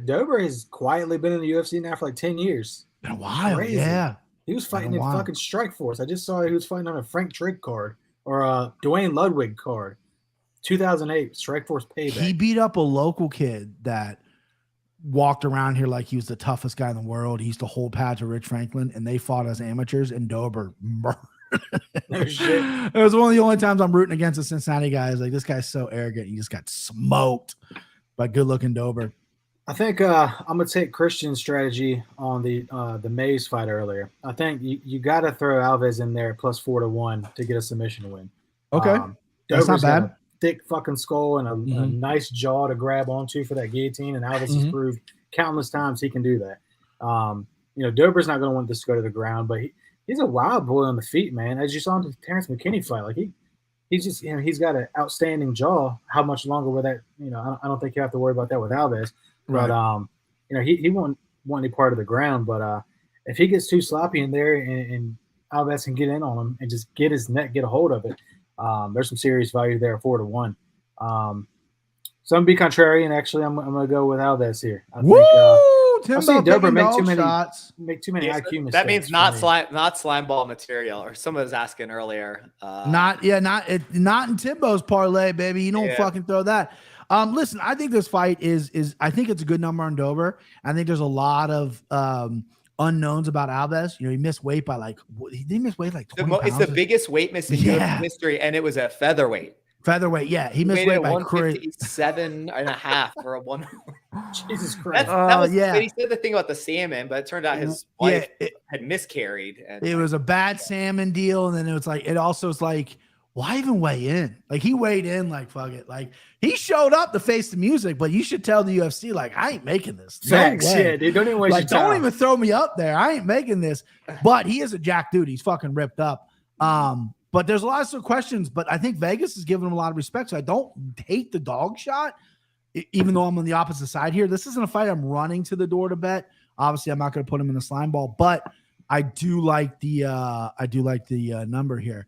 Dober has quietly been in the UFC now for like 10 years. Been a while, crazy. Yeah. He was fighting in fucking Strikeforce. I just saw he was fighting on a Frank Trigg card or a Dwayne Ludwig card. 2008 Strikeforce payback. He beat up a local kid that walked around here like he was the toughest guy in the world. He used to hold pads with Rich Franklin, and they fought as amateurs, and Dober murdered. No shit. It was one of the only times I'm rooting against the Cincinnati guys. Like, this guy's so arrogant. He just got smoked by good-looking Dober. I think I'm gonna take Christian's strategy on the Mays fight earlier. I think you got to throw Alves in there plus 4-1 to get a submission win. Okay, that's not bad. Got a thick fucking skull and a nice jaw to grab onto for that guillotine, and Alves has proved countless times he can do that. Dober's not gonna want this to go to the ground, but he's a wild boy on the feet, man. As you saw in the Terrence McKinney fight, like he's just he's got an outstanding jaw. How much longer will that? I don't think you have to worry about that with Alves. Right. But he won't want any part of the ground. But if he gets too sloppy in there and Alves can get in on him and just get his neck, get a hold of it, there's some serious value there, 4-1. So I'm gonna be contrarian. Actually, I'm gonna go with Alves here. I think I've seen Dober make too many IQ mistakes. That means not slime ball material, or someone was asking earlier. Not in Timbo's parlay, baby. You don't fucking throw that. Listen, I think this fight is I think it's a good number on Dober. I think there's a lot of unknowns about Alves. He missed weight by like 20 it's the biggest weight miss in UFC history, and it was a featherweight. Featherweight, yeah, he missed Made weight it by crazy. 157.5 for a one. Jesus Christ. That was yeah. he said the thing about the salmon, but it turned out his wife Yeah, had miscarried. And it was a bad salmon deal, and then it also was like, why even weigh in? Like he weighed in, like fuck it, like he showed up to face the music, but you should tell the UFC like I ain't making this. No Facts, way. yeah, dude. Don't even waste Like your time. don't even throw me up there. I ain't making this. But he is a jack dude. He's fucking ripped up. But there's lots of questions. But I think Vegas is giving him a lot of respect. So I don't hate the dog shot, even though I'm on the opposite side here. This isn't a fight I'm running to the door to bet. Obviously, I'm not going to put him in the slime ball, but I do like the number here.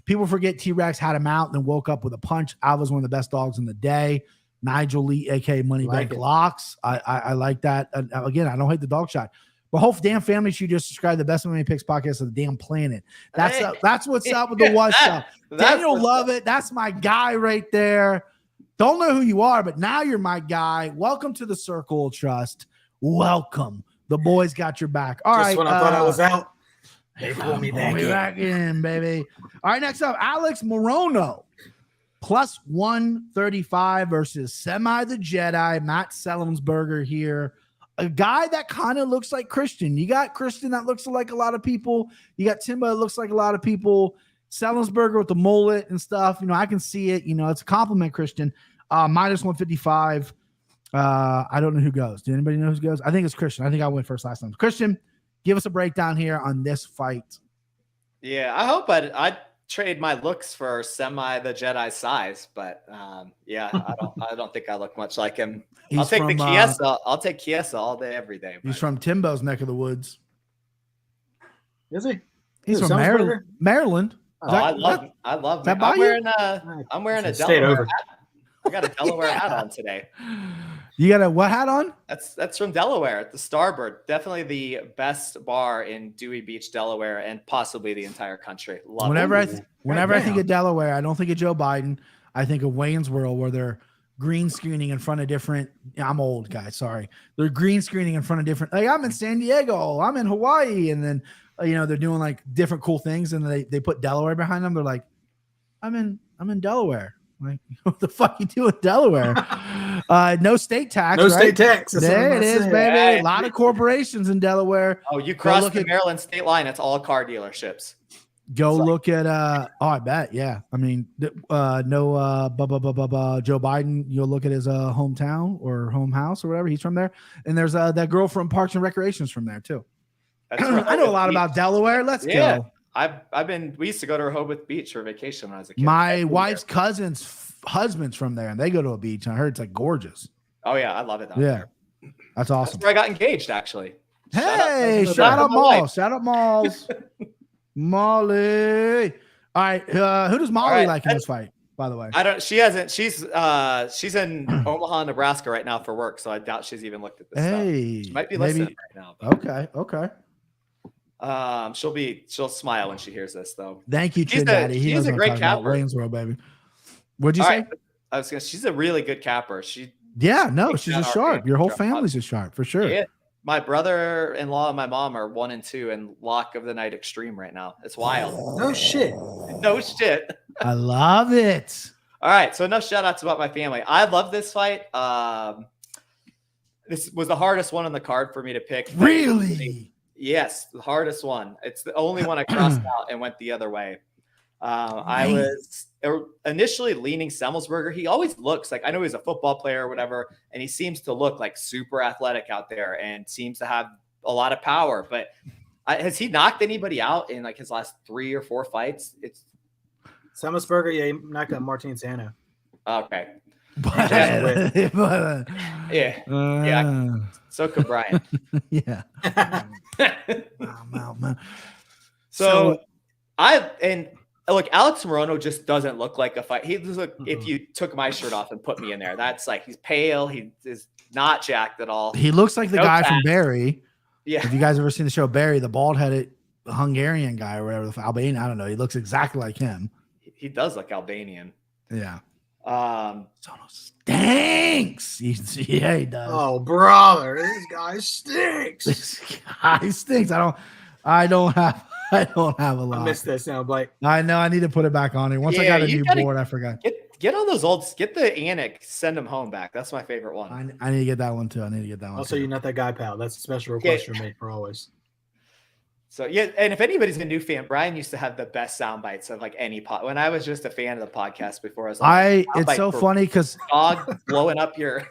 People forget T-Rex had him out and then woke up with a punch. Alva's one of the best dogs in the day. Nigel Lee, aka Moneybank Locks. I like that. Again, I don't hate the dog shot. But whole damn family should just subscribe to the best MMA picks podcast of the damn planet. That's what's up with the what's up. Daniel love it. That's my guy right there. Don't know who you are, but now you're my guy. Welcome to the Circle of Trust. Welcome. The boys got your back. All right. When I thought I was out, they pulled me back in, baby. All right, next up, Alex Morono. Plus 135 versus Semi the Jedi, Matt Sellemsberger here. A guy that kind of looks like Christian. You got Christian that looks like a lot of people. You got Timbo that looks like a lot of people. Sellemsberger with the mullet and stuff. You know, I can see it. You know, it's a compliment, Christian. Minus 155. I don't know who goes. Do anybody know who goes? I think it's Christian. I think I went first last time. Christian, give us a breakdown here on this fight. Yeah, I hope I'd trade my looks for Semi the Jedi size, but yeah, I don't think I look much like him. I'll take the Chiesa. I'll take Chiesa all day, every day. He's from Timbo's neck of the woods. Is he? He's from Maryland. Maryland. Oh, I love. I'm wearing a Delaware hat. I got a Delaware hat on today. You got a what hat on? That's from Delaware at the Starboard. Definitely the best bar in Dewey Beach, Delaware, and possibly the entire country. Whenever I think of Delaware, I don't think of Joe Biden. I think of Wayne's World, where they're green screening in front of different. I'm old guy, sorry. They're green screening in front of different. Like I'm in San Diego, I'm in Hawaii, and then they're doing like different cool things, and they put Delaware behind them. They're like, I'm in Delaware. Like, what the fuck you do in Delaware? No state tax. No right? state tax. There it is, baby. Yeah. A lot of corporations in Delaware. Oh, you cross the Maryland state line. It's all car dealerships. Go look at I bet, yeah. I mean, Joe Biden, you'll look at his hometown or home house or whatever. He's from there. And there's that girl from Parks and Recreation's from there too. I know a lot about Delaware. Let's go. We used to go to Rehoboth Beach for vacation when I was a kid. My wife's cousin's husband's from there, and they go to a beach, and I heard it's like gorgeous. Oh yeah, I love it. There. That's awesome. That's where I got engaged, actually. Shout out Malls. Shout out Malls. Molly. All right. Who does Molly like in this fight, by the way? She's in Omaha, Nebraska right now for work, so I doubt she's even looked at this stuff. She might be listening right now. But. Okay. She'll smile when she hears this, though. Thank you, Chin Daddy. She's a great capper. Wayne's World, baby. What'd you say? She's a really good capper. She's a sharp. Your whole family's a sharp for sure. Yeah. My brother-in-law and my mom are 1 and 2 in Lock of the Night Extreme right now. It's wild. No shit. I love it. All right, so enough shout outs about my family. I love this fight. This was the hardest one on the card for me to pick. Really? Yes, the hardest one. It's the only one I crossed out and went the other way. I was initially leaning Sellemsberger. He always looks like, I know he's a football player or whatever, and he seems to look like super athletic out there and seems to have a lot of power. But has he knocked anybody out in like his last 3 or 4 fights? It's Sellemsberger, yeah, he knocked out Martin Sano. Okay. Yeah. So could Brian. Yeah. So look, Alex Morono just doesn't look like a fight. He looks like if you took my shirt off and put me in there. That's like he's pale. He is not jacked at all. He looks like the guy from Barry. Yeah. Have you guys ever seen the show Barry, the bald-headed Hungarian guy or whatever, the Albanian? I don't know. He looks exactly like him. He does look Albanian. Yeah. Sono stinks. Yeah, he does. Oh, brother, this guy stinks. This guy stinks. I don't have a lot. I missed that sound bite. I know. I need to put it back on here. Once I got a new board, I forgot. get on those old. Get the Anik. Send them home back. That's my favorite one. I need to get that one too. I need to get that one. Also, too. you're not that guy, pal. That's a special request from me for always. So yeah, and if anybody's a new fan, Brian used to have the best sound bites of like any pod. When I was just a fan of the podcast before, I was like, it's so funny because dog blowing up your.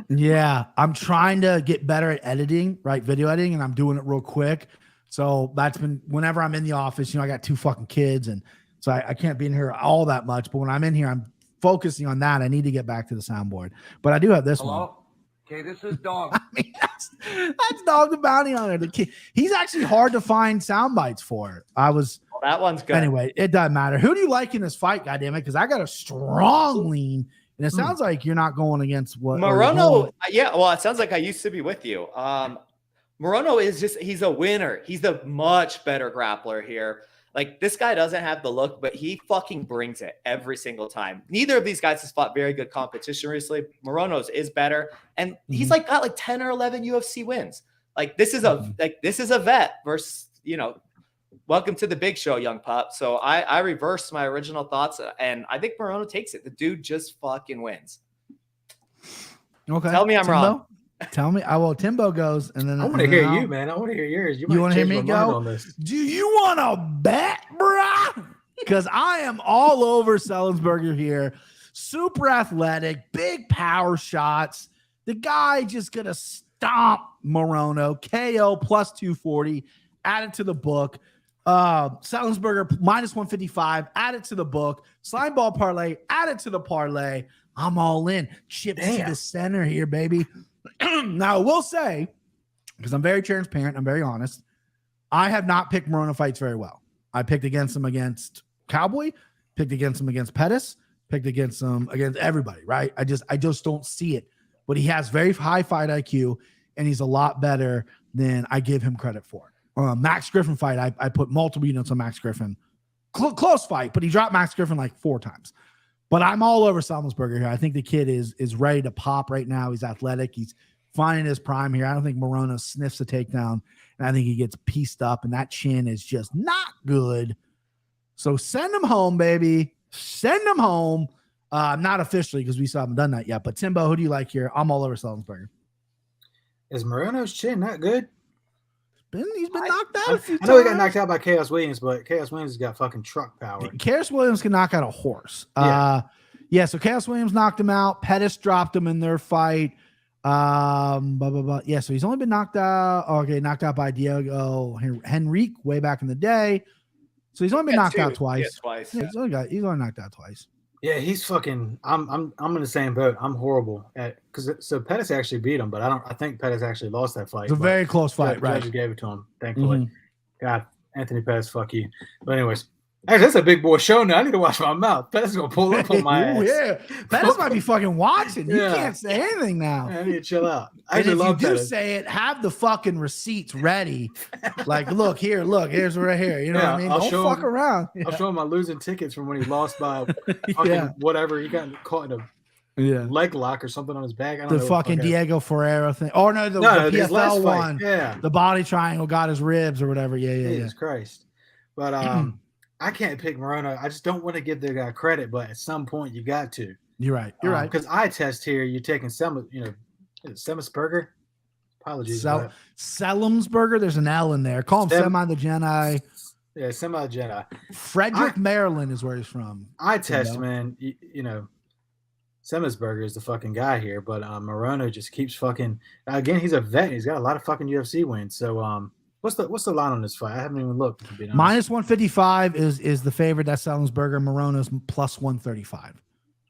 Yeah, I'm trying to get better at editing, right? Video editing, and I'm doing it real quick. So that's been whenever I'm in the office, I got 2 fucking kids, and so I can't be in here all that much. But when I'm in here, I'm focusing on that. I need to get back to the soundboard, but I do have this one. Okay, this is Dog. I mean, that's Dog the Bounty Hunter. The kid, he's actually hard to find sound bites for. That one's good. Anyway, it doesn't matter. Who do you like in this fight, goddammit? Because I got a strong lean, and it sounds like you're not going against what Morono. Yeah, well, it sounds like I used to be with you. Morono he's a winner. He's the much better grappler here. Like, this guy doesn't have the look, but he fucking brings it every single time. Neither of these guys has fought very good competition recently. Morono's is better, and he's got like 10 or 11 UFC wins. Like, this is a vet versus, welcome to the big show, young pup. So I reversed my original thoughts, and I think Morono takes it. The dude just fucking wins. Okay. Tell me I'm wrong. Tell me. Timbo goes, and then I want to hear you, man. I want to hear yours. You want to hear me go? On this. Do you want to bet, bruh? Because I am all over Slimeball here. Super athletic, big power shots. The guy just gonna stomp Morono. KO plus 240. Add it to the book. Slimeball minus 155. Add it to the book. Slimeball parlay. Add it to the parlay. I'm all in. Chips to the center here, baby. Now, I will say, because I'm very transparent, I'm very honest, I have not picked Morono fights very well. I picked against him against Cowboy, picked against him against Pettis, picked against him against everybody, right? I just don't see it. But he has very high fight IQ, and he's a lot better than I give him credit for. Max Griffin fight, I put multiple units on Max Griffin. Close fight, but he dropped Max Griffin like 4 times. But I'm all over Slimeball here. I think the kid is ready to pop right now. He's athletic. He's finding his prime here. I don't think Morono sniffs a takedown, and I think he gets pieced up, and that chin is just not good. So send him home, baby. Send him home. Not officially because we still haven't done that yet. But Timbo, who do you like here? I'm all over Slimeball. Is Morono's chin not good? He's been knocked out a few times. I know he got knocked out by Chaos Williams, but Chaos Williams has got fucking truck power. Chaos Williams can knock out a horse. So Chaos Williams knocked him out. Pettis dropped him in their fight. Yeah, so he's only been knocked out. Knocked out by Diego Henrique way back in the day. So he's only been knocked out twice. Yeah, twice. Yeah, he's only knocked out twice. Yeah, he's fucking. I'm in the same boat. I'm horrible at so Pettis actually beat him, but I think Pettis actually lost that fight. It's a very close fight, right? Judge gave it to him, thankfully. God, Anthony Pettis, fuck you. But anyways, hey, that's a big boy show now. I need to watch my mouth. Pettis is gonna pull up on my ass. Yeah, Pettis might be fucking watching. You can't say anything now. I need to chill out. If you do say it, have the fucking receipts ready. Like, here's right here. You know what I mean? Don't fuck around. I'll show him my losing tickets from when he lost by fucking whatever. He got caught in a leg lock or something on his back. I don't know. The fucking Diego Ferreira thing. Oh no, the PFL one. Yeah. The body triangle got his ribs or whatever. Yeah. Jesus Christ. But I can't pick Morono. I just don't want to give the guy credit, but at some point you got to. You're right. You're right. Because I test here, you're taking Slimeball. Apologies. Slimeball. There's an L in there. Call him Semi the Jedi. Yeah, Semi the Jedi. Frederick, Maryland is where he's from. I test, man. Slimeball is the fucking guy here, but Morono just keeps fucking. Again, he's a vet. He's got a lot of fucking UFC wins. So what's the line on this fight? I haven't even looked. Minus 155 is the favorite. That's Slimeball. Morono's plus 135.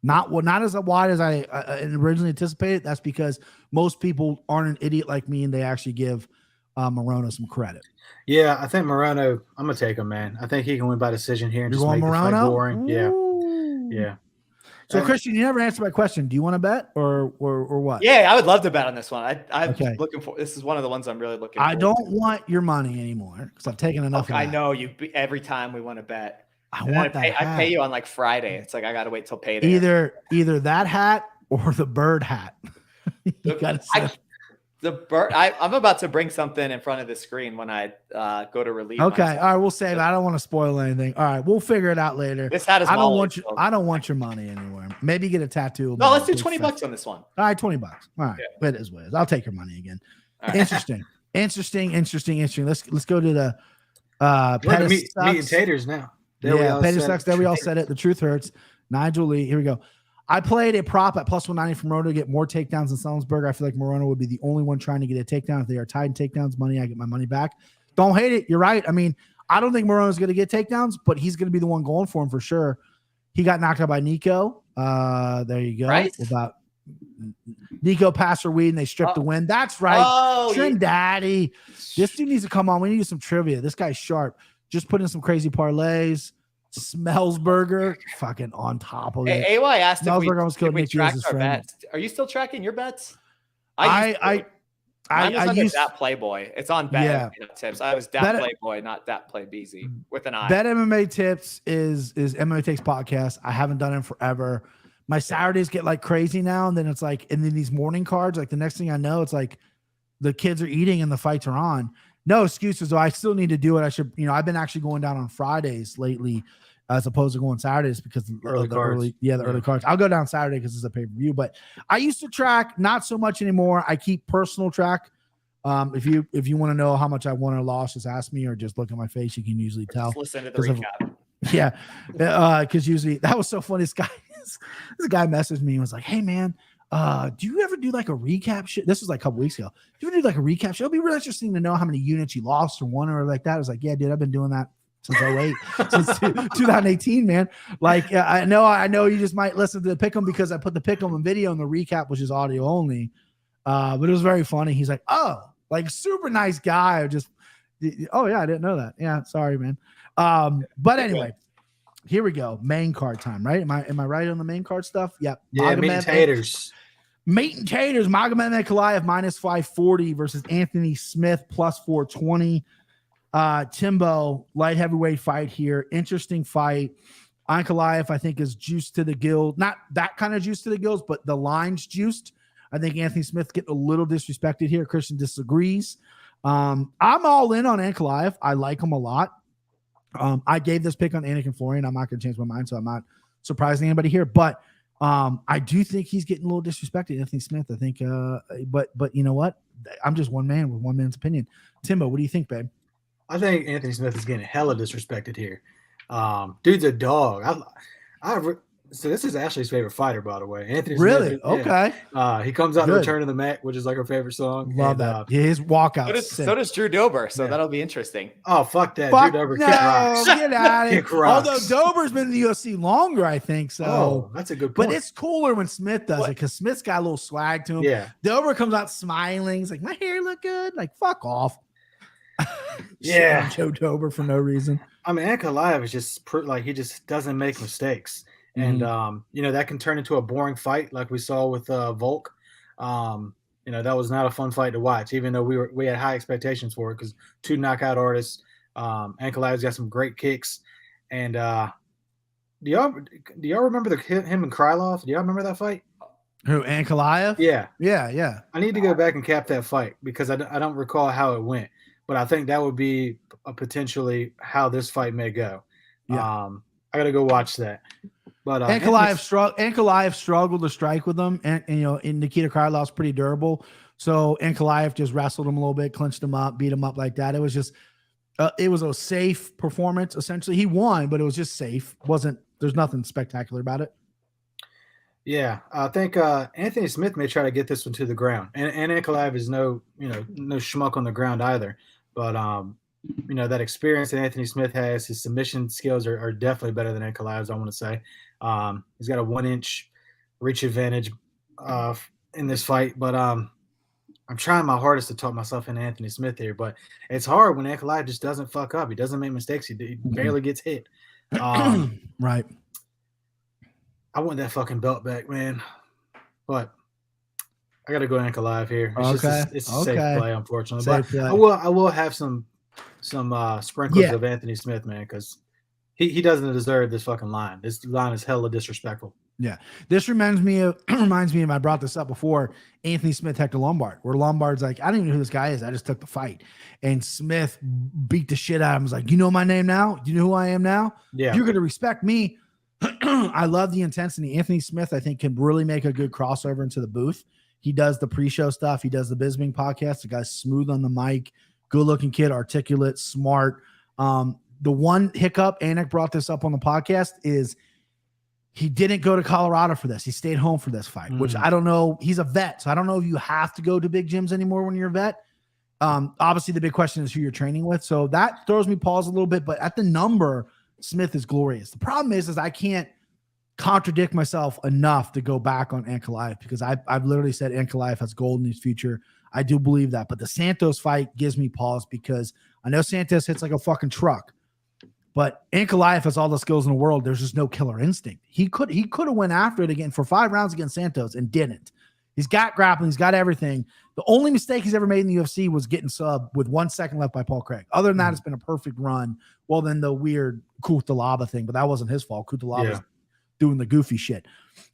Not as wide as I originally anticipated. That's because most people aren't an idiot like me, and they actually give Morono some credit. Yeah, I think Morono. I'm gonna take him, man. I think he can win by decision here and You're just going make Morono? the fight boring. Ooh. Yeah. So Christian, you never answered my question. Do you want to bet or what? Yeah, I would love to bet on this one. I'm Okay. looking for. This is one of the ones I'm really looking. I don't want your money anymore because I've taken enough. I know you. Every time we want to bet. I pay you on like Friday. It's like I gotta wait till payday. Either that hat or the bird hat. You gotta say. I'm about to bring something in front of the screen when I go to relieve. Okay, myself. all right, we'll save it. I don't want to spoil anything. All right, we'll figure it out later. This hat is I don't Molly's, want your money anywhere. Maybe get a tattoo. No, let's do $20 on this one. All right, $20. All right, Yeah. it is what it is. I'll take your money again. Right. Interesting. Let's go to the meat and taters now. Petty sucks. There we all said it. The truth hurts. Nigel Lee. Here we go. I played a prop at plus 190 from Morono to get more takedowns than Slimesburg. I feel like Morono would be the only one trying to get a takedown. If they are tied in takedowns, money, I get my money back. Don't hate it. You're right. I mean, I don't think Morono's going to get takedowns, but he's going to be the one going for him for sure. He got knocked out by Nico. There you go. Right. About Nico passed for weed and they stripped the win. That's right. Oh, Daddy. This dude needs to come on. We need to do some trivia. This guy's sharp. Just put in some crazy parlays. Smellsburger, fucking on top of it. AY asked if we tracked our friend. bets. Are you still tracking your bets? I used that Playboy. It's on Bet Tips. I was that Playboy, not that Play BZ with an I. Bet MMA Tips is MMA Takes podcast. I haven't done it forever. My Saturdays get like crazy now, and then it's like, and then these morning cards, like the next thing I know, it's like the kids are eating and the fights are on. No excuses though. I still need to do it. I should, I've been actually going down on Fridays lately, as opposed to going Saturdays because the early cards. I'll go down Saturday because it's a pay-per-view. But I used to track, not so much anymore. I keep personal track. If you want to know how much I won or lost, just ask me or just look at my face. You can usually tell. Just listen to the recap. Because usually that was so funny. This guy messaged me and was like, "Hey man, do you ever do like a recap shit?" This was like a couple weeks ago. Do you ever do like a recap show? It'd be really interesting to know how many units you lost or won or like that. I was like, yeah, dude, I've been doing that since 08, since 2018, man. Like, I know you just might listen to the pick'em because I put the pick'em and video and the recap, which is audio only. But it was very funny. He's like, oh, like super nice guy. Oh yeah, I didn't know that. Yeah, sorry, man. But anyway, here we go. Main card time, right? Am I right on the main card stuff? Yep. Yeah, meat and taters. Meat and taters. Magomed Ankalaev minus 540 versus Anthony Smith plus 420. Timbo, light heavyweight fight here. Interesting fight. Ankalaev, I think, is juiced to the gills. Not that kind of juice to the gills, but the line's juiced. I think Anthony Smith getting a little disrespected here. Christian disagrees. I'm all in on Ankalaev. I like him a lot. I gave this pick on Anakin Florian. I'm not going to change my mind, so I'm not surprising anybody here. But I do think he's getting a little disrespected, Anthony Smith. I think, but you know what? I'm just one man with one man's opinion. Timbo, what do you think, babe? I think Anthony Smith is getting hella disrespected here. Dude's a dog. So this is Ashley's favorite fighter, by the way. Anthony really? Smith. Okay. He comes out in Return of the Mac, which is like her favorite song. Love that. His walkout. So does Drew Dober. So that'll be interesting. Oh, fuck that. Drew Dober kick rocks. Get out of here. Although Dober's been in the UFC longer, I think. So that's a good point. But it's cooler when Smith does it because Smith's got a little swag to him. Yeah. Dober comes out smiling. He's like, my hair look good. Like, fuck off. Yeah. Joe Dober for no reason. I mean, Ankalaev is just he just doesn't make mistakes. And, that can turn into a boring fight like we saw with Volk. That was not a fun fight to watch, even though we had high expectations for it because two knockout artists. Ankalaev's got some great kicks. And do y'all remember him and Krylov? Do y'all remember that fight? Who, Ankalaev? Yeah. I need to go back and cap that fight because I don't recall how it went. But I think that would be potentially how this fight may go. Yeah. I got to go watch that. But Ankalaev struggled to strike with him, and Nikita Krylov's pretty durable. So Ankalaev just wrestled him a little bit, clinched him up, beat him up like that. It was just, it was a safe performance. Essentially, he won, but it was just safe. There's nothing spectacular about it. Yeah, I think Anthony Smith may try to get this one to the ground, and Ankalaev is no schmuck on the ground either. But that experience that Anthony Smith has, his submission skills are definitely better than Ankalaev's, I want to say. He's got a 1-inch reach advantage in this fight, but I'm trying my hardest to talk myself into Anthony Smith here, but it's hard when Ankalaev just doesn't fuck up. He doesn't make mistakes. He barely gets hit. Right. I want that fucking belt back, man. But I got to go Ankalaev here. It's a safe play, unfortunately. I will have some sprinkles of Anthony Smith, man, because he doesn't deserve this fucking line. This line is hella disrespectful. Yeah, this reminds me of I brought this up before. Anthony Smith, Hector Lombard, where Lombard's like, I don't even know who this guy is. I just took the fight, and Smith beat the shit out of him. Was like, you know my name now? Do you know who I am now? Yeah, You're gonna respect me. I love the intensity. Anthony Smith, I think, can really make a good crossover into the booth. He does the pre-show stuff. He does the Bisbing podcast. The guy's smooth on the mic, good-looking kid, articulate, smart. The one hiccup, Anik brought this up on the podcast, is he didn't go to Colorado for this. He stayed home for this fight, which I don't know. He's a vet, so I don't know if you have to go to big gyms anymore when you're a vet. Obviously, the big question is who you're training with. So that throws me pause a little bit, but at the number, Smith is glorious. The problem is I can't contradict myself enough to go back on Ankalaev, because I've literally said Ankalaev has gold in his future. I do believe that, but the Santos fight gives me pause because I know Santos hits like a fucking truck, but Ankalaev has all the skills in the world. There's just no killer instinct. He could have went after it again for 5 rounds against Santos and didn't. He's got grappling. He's got everything. The only mistake he's ever made in the UFC was getting subbed with 1 second left by Paul Craig. Other than that, it's been a perfect run. Well, then the weird Kutalaba thing, but that wasn't his fault. Kutalaba's doing the goofy shit.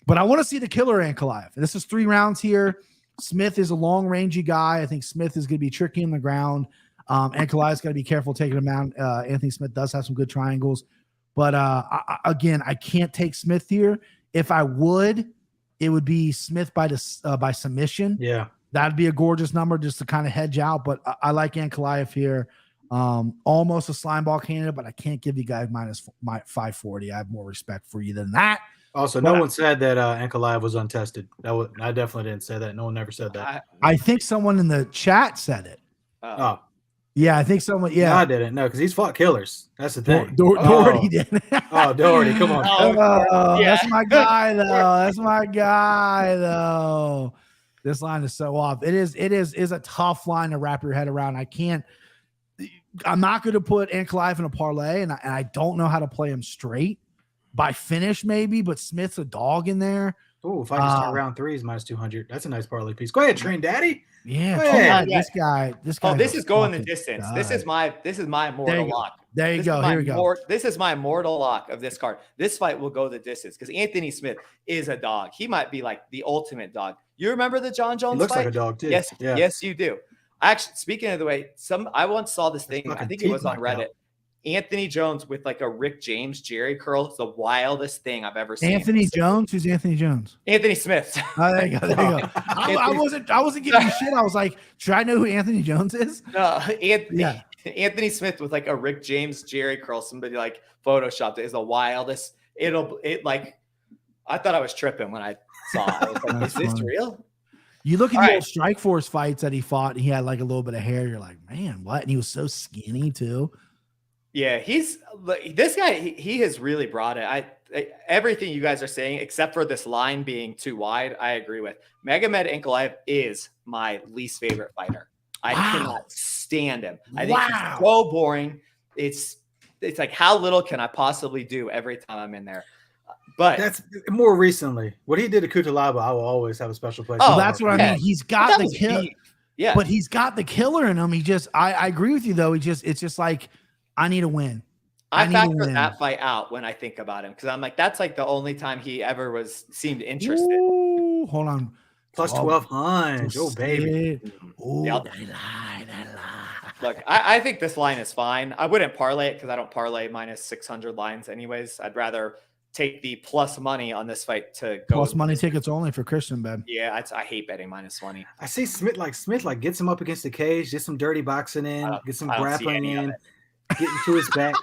But I want to see the killer Ankalaev. This is 3 rounds here. Smith is a long rangey guy. I think Smith is going to be tricky on the ground. Ankalaev's got to be careful taking him out. Anthony Smith does have some good triangles. But again, I can't take Smith here. If I would, it would be Smith by submission. Yeah. That'd be a gorgeous number just to kind of hedge out. But I like Ankalaev here. Almost a Slimeball candidate, but I can't give you guys minus 540. I have more respect for you than that. Also, no one said that Ankalaev was untested. I definitely didn't say that. No one ever said that. I think someone in the chat said it. Oh. Yeah, I think someone. Yeah, no, I didn't. No, because he's fought killers. That's the thing. Doherty did. Doherty, come on. That's my guy, though. That's my guy, though. This line is so off. It is a tough line to wrap your head around. I'm not going to put Ankalaev in a parlay, and I don't know how to play him straight by finish, maybe. But Smith's a dog in there. Oh, if I just start round 3 is minus 200. That's a nice parlay piece. Go ahead, Train Daddy. Yeah, this guy. Oh, this is going the distance. God. This is my mortal lock. There you go. Here we go. This is my mortal lock of this card. This fight will go the distance because Anthony Smith is a dog. He might be like the ultimate dog. You remember the John Jones looks fight? Like a dog too. Yes, you do. Actually, speaking of the way, I once saw this thing. I think it was on Reddit. Anthony Jones with like a Rick James Jerry curl. It's the wildest thing I've ever seen. Anthony Jones? Who's Anthony Jones? Anthony Smith. Oh, there you go. There you go. I wasn't giving you shit. I was like, should I know who Anthony Jones is? No, Anthony Smith with like a Rick James Jerry curl. Somebody like photoshopped it. Is the wildest. I thought I was tripping when I saw it. I was like, is this real? You look at the old Strikeforce fights that he fought, and he had like a little bit of hair. You're like, man, what? And he was so skinny too. Yeah, this guy. He has really brought it. Everything you guys are saying, except for this line being too wide, I agree with. Magomed Ankalaev is my least favorite fighter. I cannot stand him. I think he's so boring. It's like, how little can I possibly do every time I'm in there? But that's more recently. What he did to Kutalaba, I will always have a special place. Oh, that's what I mean. He's got the killer. Yeah, but he's got the killer in him. I agree with you though. It's just like, I need a win. I factor that fight out when I think about him because I'm like, that's like the only time he ever seemed interested. Ooh, hold on. Plus 1,200. Oh, baby. Ooh, yep. They lie. Look, I think this line is fine. I wouldn't parlay it because I don't parlay minus 600 lines anyways. I'd rather take the plus money on this fight to go. Plus money tickets only for Christian, Ben. Yeah, I hate betting minus money. I see Smith gets him up against the cage, get some dirty boxing in, get some grappling in. Getting to his back.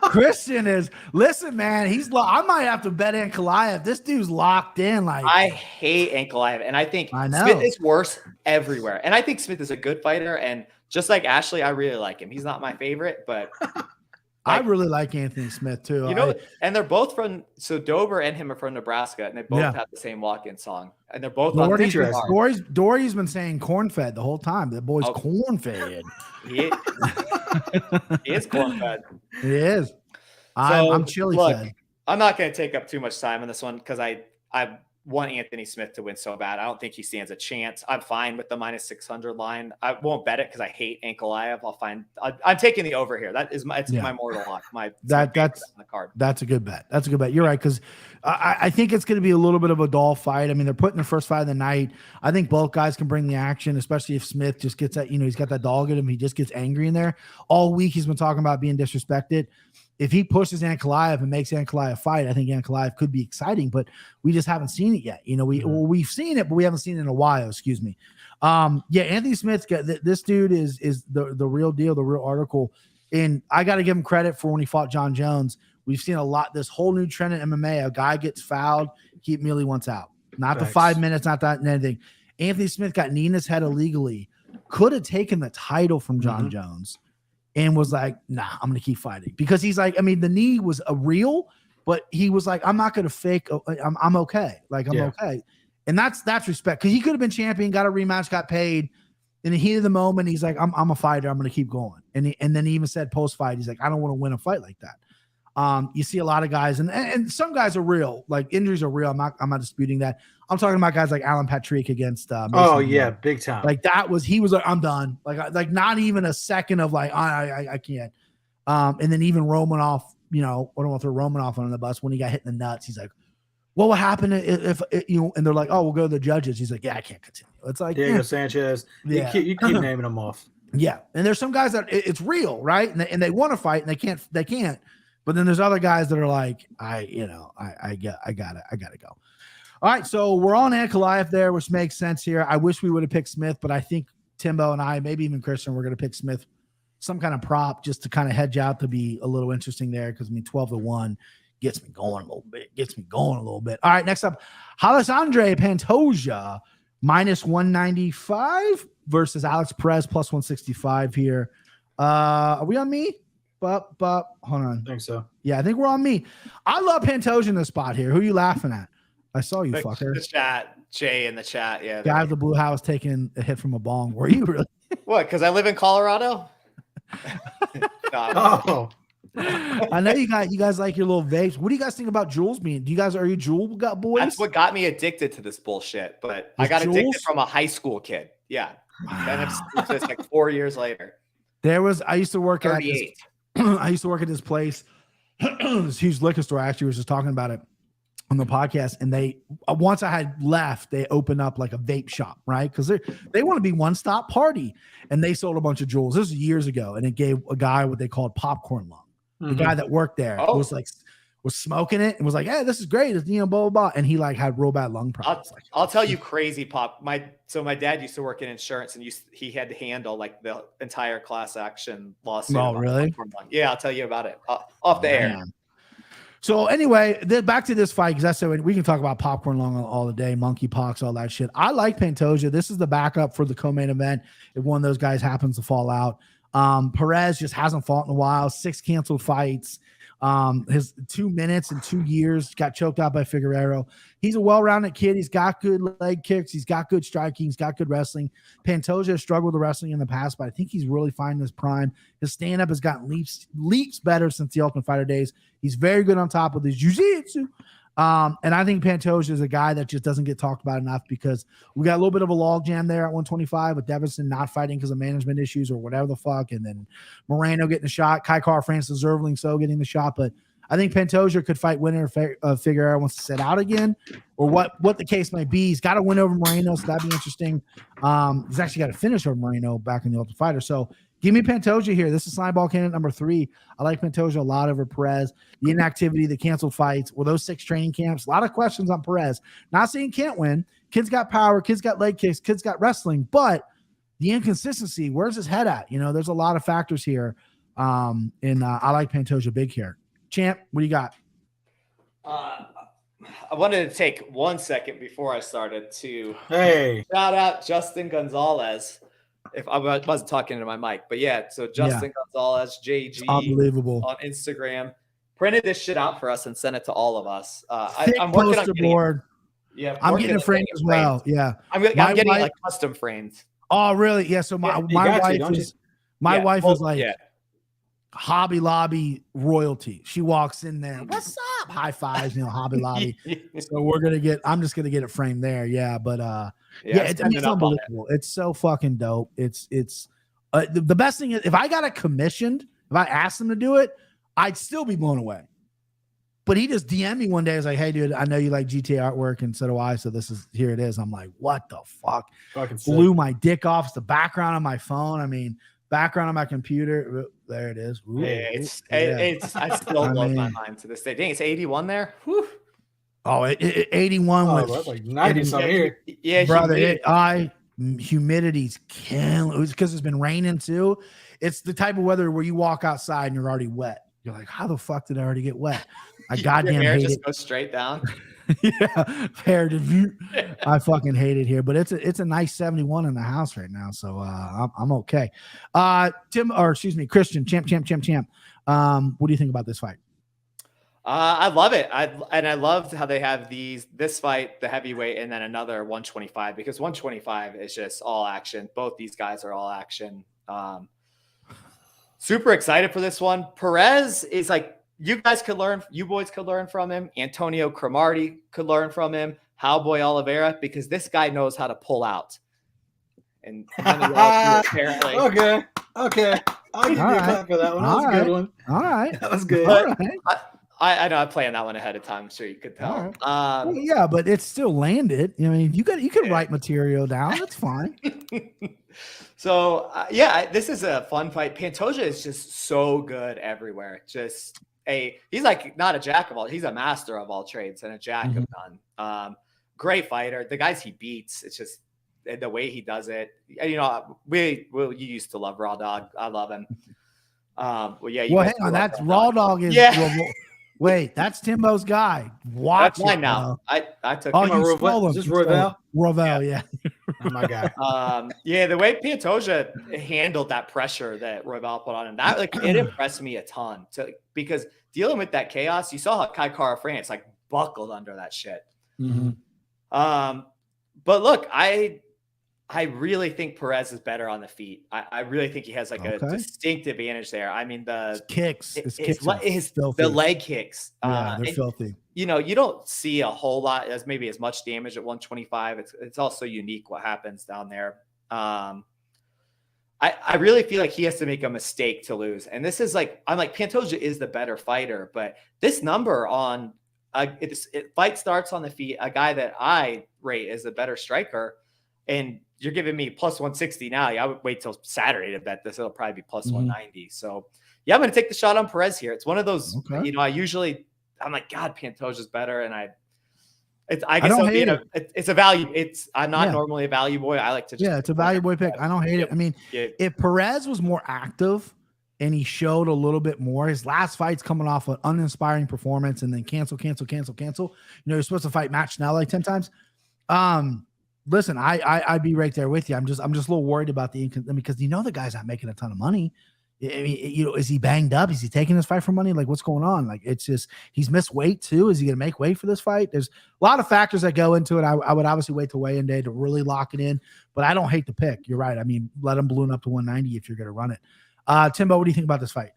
Christian is listen, man. I might have to bet Ankalaev. This dude's locked in. Like I hate Ankalaev, and I think Smith is worse everywhere. And I think Smith is a good fighter, and just like Ashley, I really like him. He's not my favorite, but I really like Anthony Smith too. And they're both from Dober and him are from Nebraska, and they both have the same walk-in song, and they're both Dory's been saying corn-fed the whole time. The boy's corn-fed. He is corn-fed. He is. I'm chili fed. I'm not going to take up too much time on this one because I want Anthony Smith to win so bad. I don't think he stands a chance. I'm fine with the -600 line. I won't bet it because I hate Ankalaev. I'm taking the over here. It's my mortal lock. That's on the card. That's a good bet. That's a good bet. You're right, because I think it's going to be a little bit of a dull fight. I mean, they're putting the first fight of the night. I think both guys can bring the action, especially if Smith just gets that, he's got that dog in him. He just gets angry in there. All week he's been talking about being disrespected. If he pushes Ankalaev and makes Ankalaev fight, I think Ankalaev could be exciting, but we just haven't seen it yet. We've seen it, but we haven't seen it in a while. Excuse me. Anthony Smith, this dude is the real deal, the real article. And I got to give him credit for when he fought John Jones. We've seen a lot, this whole new trend in MMA. A guy gets fouled, he immediately wants out. Not Thanks. The 5 minutes, not that anything. Anthony Smith got knee in his head illegally, could have taken the title from John Jones. And was like, nah, I'm going to keep fighting. Because he's like, I mean, the knee was a real, but he was like, I'm not going to fake. I'm okay. Like, I'm okay. And that's respect. Because he could have been champion, got a rematch, got paid. In the heat of the moment, he's like, I'm a fighter. I'm going to keep going. And then he even said post-fight, he's like, I don't want to win a fight like that. You see a lot of guys, and some guys are real. Like, injuries are real. I'm not disputing that. I'm talking about guys like Alan Patrick against Mason big time. Like he was like, I'm done. Like not even a second of like, I can't. And then even Romanov, I don't want to throw Romanov on the bus when he got hit in the nuts. He's like, what will happen if and they're like, oh, we'll go to the judges. He's like, yeah, I can't continue. It's like Diego Sanchez. You keep naming them off. Yeah. And there's some guys that it's real, right? And they want to fight and they can't. But then there's other guys that are like, I gotta go. All right, so we're on Ankalaev there, which makes sense here. I wish we would have picked Smith, but I think Timbo and I, maybe even Christian, we're going to pick Smith, some kind of prop just to kind of hedge out to be a little interesting there because, 12-1 gets me going a little bit. All right, next up, Alexandre Pantoja, -195 versus Alex Perez, +165 here. Are we on me? But hold on. I think so. Yeah, I think we're on me. I love Pantoja in this spot here. Who are you laughing at? I saw you, fucker. The chat, Jay in the chat. Yeah. Guy with the blue house taking a hit from a bong. Were you really? What? Because I live in Colorado? Oh. I know you guys like your little vapes. What do you guys think about Juuls being? Are you Juul boys? That's what got me addicted to this bullshit. But I got addicted from a high school kid. Yeah. Wow. And it's just like 4 years later. I used to work 38. I used to work at this place, this huge liquor store. I actually was just talking about it on the podcast, and they once I had left, they opened up like a vape shop, right? Because they want to be one-stop party, and they sold a bunch of Juuls. This was years ago, and it gave a guy what they called popcorn lung. The guy that worked there was smoking it and was like, "Hey, this is great," it's, blah blah blah, and he like had real bad lung problems. I'll tell you crazy pop. My dad used to work in insurance, and he had to handle like the entire class action lawsuit. Oh, really? Yeah, I'll tell you about it off the air. So anyway, back to this fight, because that's so we can talk about popcorn lung all the day, monkeypox, all that shit. I like Pantoja. This is the backup for the co-main event if one of those guys happens to fall out. Perez just hasn't fought in a while. 6 canceled fights. His 2 minutes in 2 years, got choked out by Figueiredo. He's a well-rounded kid. He's got good leg kicks. He's got good striking. He's got good wrestling. Pantoja has struggled with wrestling in the past, but I think he's really finding his prime. His stand-up has gotten leaps better since the Ultimate Fighter days. He's very good on top of his jiu-jitsu. And I think Pantoja is a guy that just doesn't get talked about enough because we got a little bit of a log jam there at 125 with Devinson not fighting because of management issues or whatever the fuck. And then Morono getting the shot, Kai Car Francis Zervling getting the shot. But I think Pantoja could fight winner if Figueiredo wants to sit out again or what the case might be. He's got to win over Moreno, so that'd be interesting. He's actually got to finish over Moreno back in the Ultimate Fighter. So give me Pantoja here. This is Slimeball candidate number 3. I like Pantoja a lot over Perez. The inactivity, the canceled fights, were those 6 training camps? A lot of questions on Perez. Not saying can't win. Kid's got power. Kid's got leg kicks. Kid's got wrestling. But the inconsistency, where's his head at? There's a lot of factors here. I like Pantoja big here. Champ, what do you got? I wanted to take 1 second before I started to shout out Justin Gonzalez. If I wasn't talking into my mic, but yeah, so Justin Gonzalez, JG, unbelievable on Instagram, printed this shit out for us and sent it to all of us. I'm working on getting board. Yeah, I'm getting a frame as well. Yeah, I'm getting like custom frames. Oh, really? Yeah. So my wife is like, Hobby Lobby royalty. She walks in there. What's up? High fives, Hobby Lobby. So I'm just gonna get it framed there. Yeah, but it's unbelievable. It's so fucking dope. It's the best thing is if I got it commissioned, if I asked him to do it, I'd still be blown away. But he just DM'd me one day. I was like, hey, dude, I know you like GTA artwork, and so do I. So here it is. I'm like, what the fuck? Fucking blew my dick off. It's the background on my phone. I mean, background on my computer. There it is. Ooh, it's I still blow my mind to this day. Dang, it's 81 there. Whew. Oh, 81 with like 90 something here. Yeah, brother. Humidity's killing. It was because it's been raining too. It's the type of weather where you walk outside and you're already wet. You're like, how the fuck did I already get wet? I goddamn Your hair hate just it. goes straight down. Yeah, hair to I fucking hate it here, but it's a nice 71 in the house right now, so I'm okay. Christian, champ. What do you think about this fight? I love it. I loved how they have this fight, the heavyweight, and then another 125, because 125 is just all action. Both these guys are all action. Super excited for this one. Perez is like, you boys could learn from him. Antonio Cromartie could learn from him. Cowboy Oliveira, because this guy knows how to pull out. And apparently. Okay. I'll give you a clap for that one. That was a good one. All right. That was good. I know I planned that one ahead of time. I'm sure you could tell. Right. Yeah, but it still landed. I mean, you can write material down. That's fine. So this is a fun fight. Pantoja is just so good everywhere. He's like not a jack of all. He's a master of all trades and a jack of none. Great fighter. The guys he beats, it's just the way he does it. You used to love Raw Dog. I love him. Hang on. That's Raw Dog is. Wait, that's Timbo's guy. Watch that's mine now. I took. Oh, you stole him. Is this Royval? Royval, yeah. Oh, my guy. The way Pantoja handled that pressure that Royval put on him, that it impressed me a ton. Because dealing with that chaos, you saw how Kai Kara France buckled under that shit. Mm-hmm. But look, I really think Perez is better on the feet. I really think he has a distinct advantage there. I mean, the kicks, the leg kicks. They're filthy. You don't see a whole lot as much damage at 125. It's also unique what happens down there. I really feel like he has to make a mistake to lose. And this is Pantoja is the better fighter, but this number on fight starts on the feet, a guy that I rate as a better striker, and you're giving me plus 160 now. I would wait till Saturday to bet this. It'll probably be plus 190. So I'm going to take the shot on Perez here. It's one of those, I'm like, God, Pantoja's better. And it's a value. I'm not normally a value boy. I like to it's a value boy pick. I don't hate it. I mean, if Perez was more active and he showed a little bit more, his last fight's coming off an uninspiring performance and then cancel. You're supposed to fight Matt Schnell 10 times. Listen, I'd be right there with you. I'm just a little worried about because the guy's not making a ton of money. I mean, is he banged up? Is he taking this fight for money? What's going on? It's just he's missed weight too. Is he going to make weight for this fight? There's a lot of factors that go into it. I would obviously wait till weigh-in day to really lock it in, but I don't hate the pick. You're right. I mean, let him balloon up to 190 if you're going to run it. Timbo, what do you think about this fight?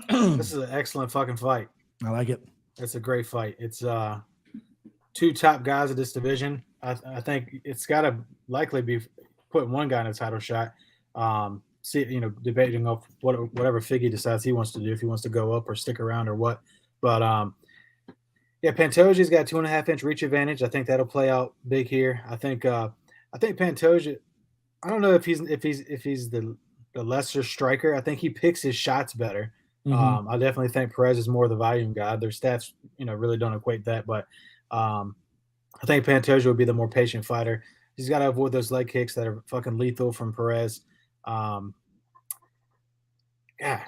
This is an excellent fucking fight. I like it. It's a great fight. It's two top guys of this division. I think it's got to likely be putting one guy in a title shot. Debating off whatever Figgy decides he wants to do, if he wants to go up or stick around or what. But Pantoja's got 2.5-inch reach advantage. I think that'll play out big here. I think Pantoja. I don't know if he's the lesser striker. I think he picks his shots better. I definitely think Perez is more the volume guy. Their stats, really don't equate that, but I think Pantoja would be the more patient fighter. He's got to avoid those leg kicks that are fucking lethal from Perez.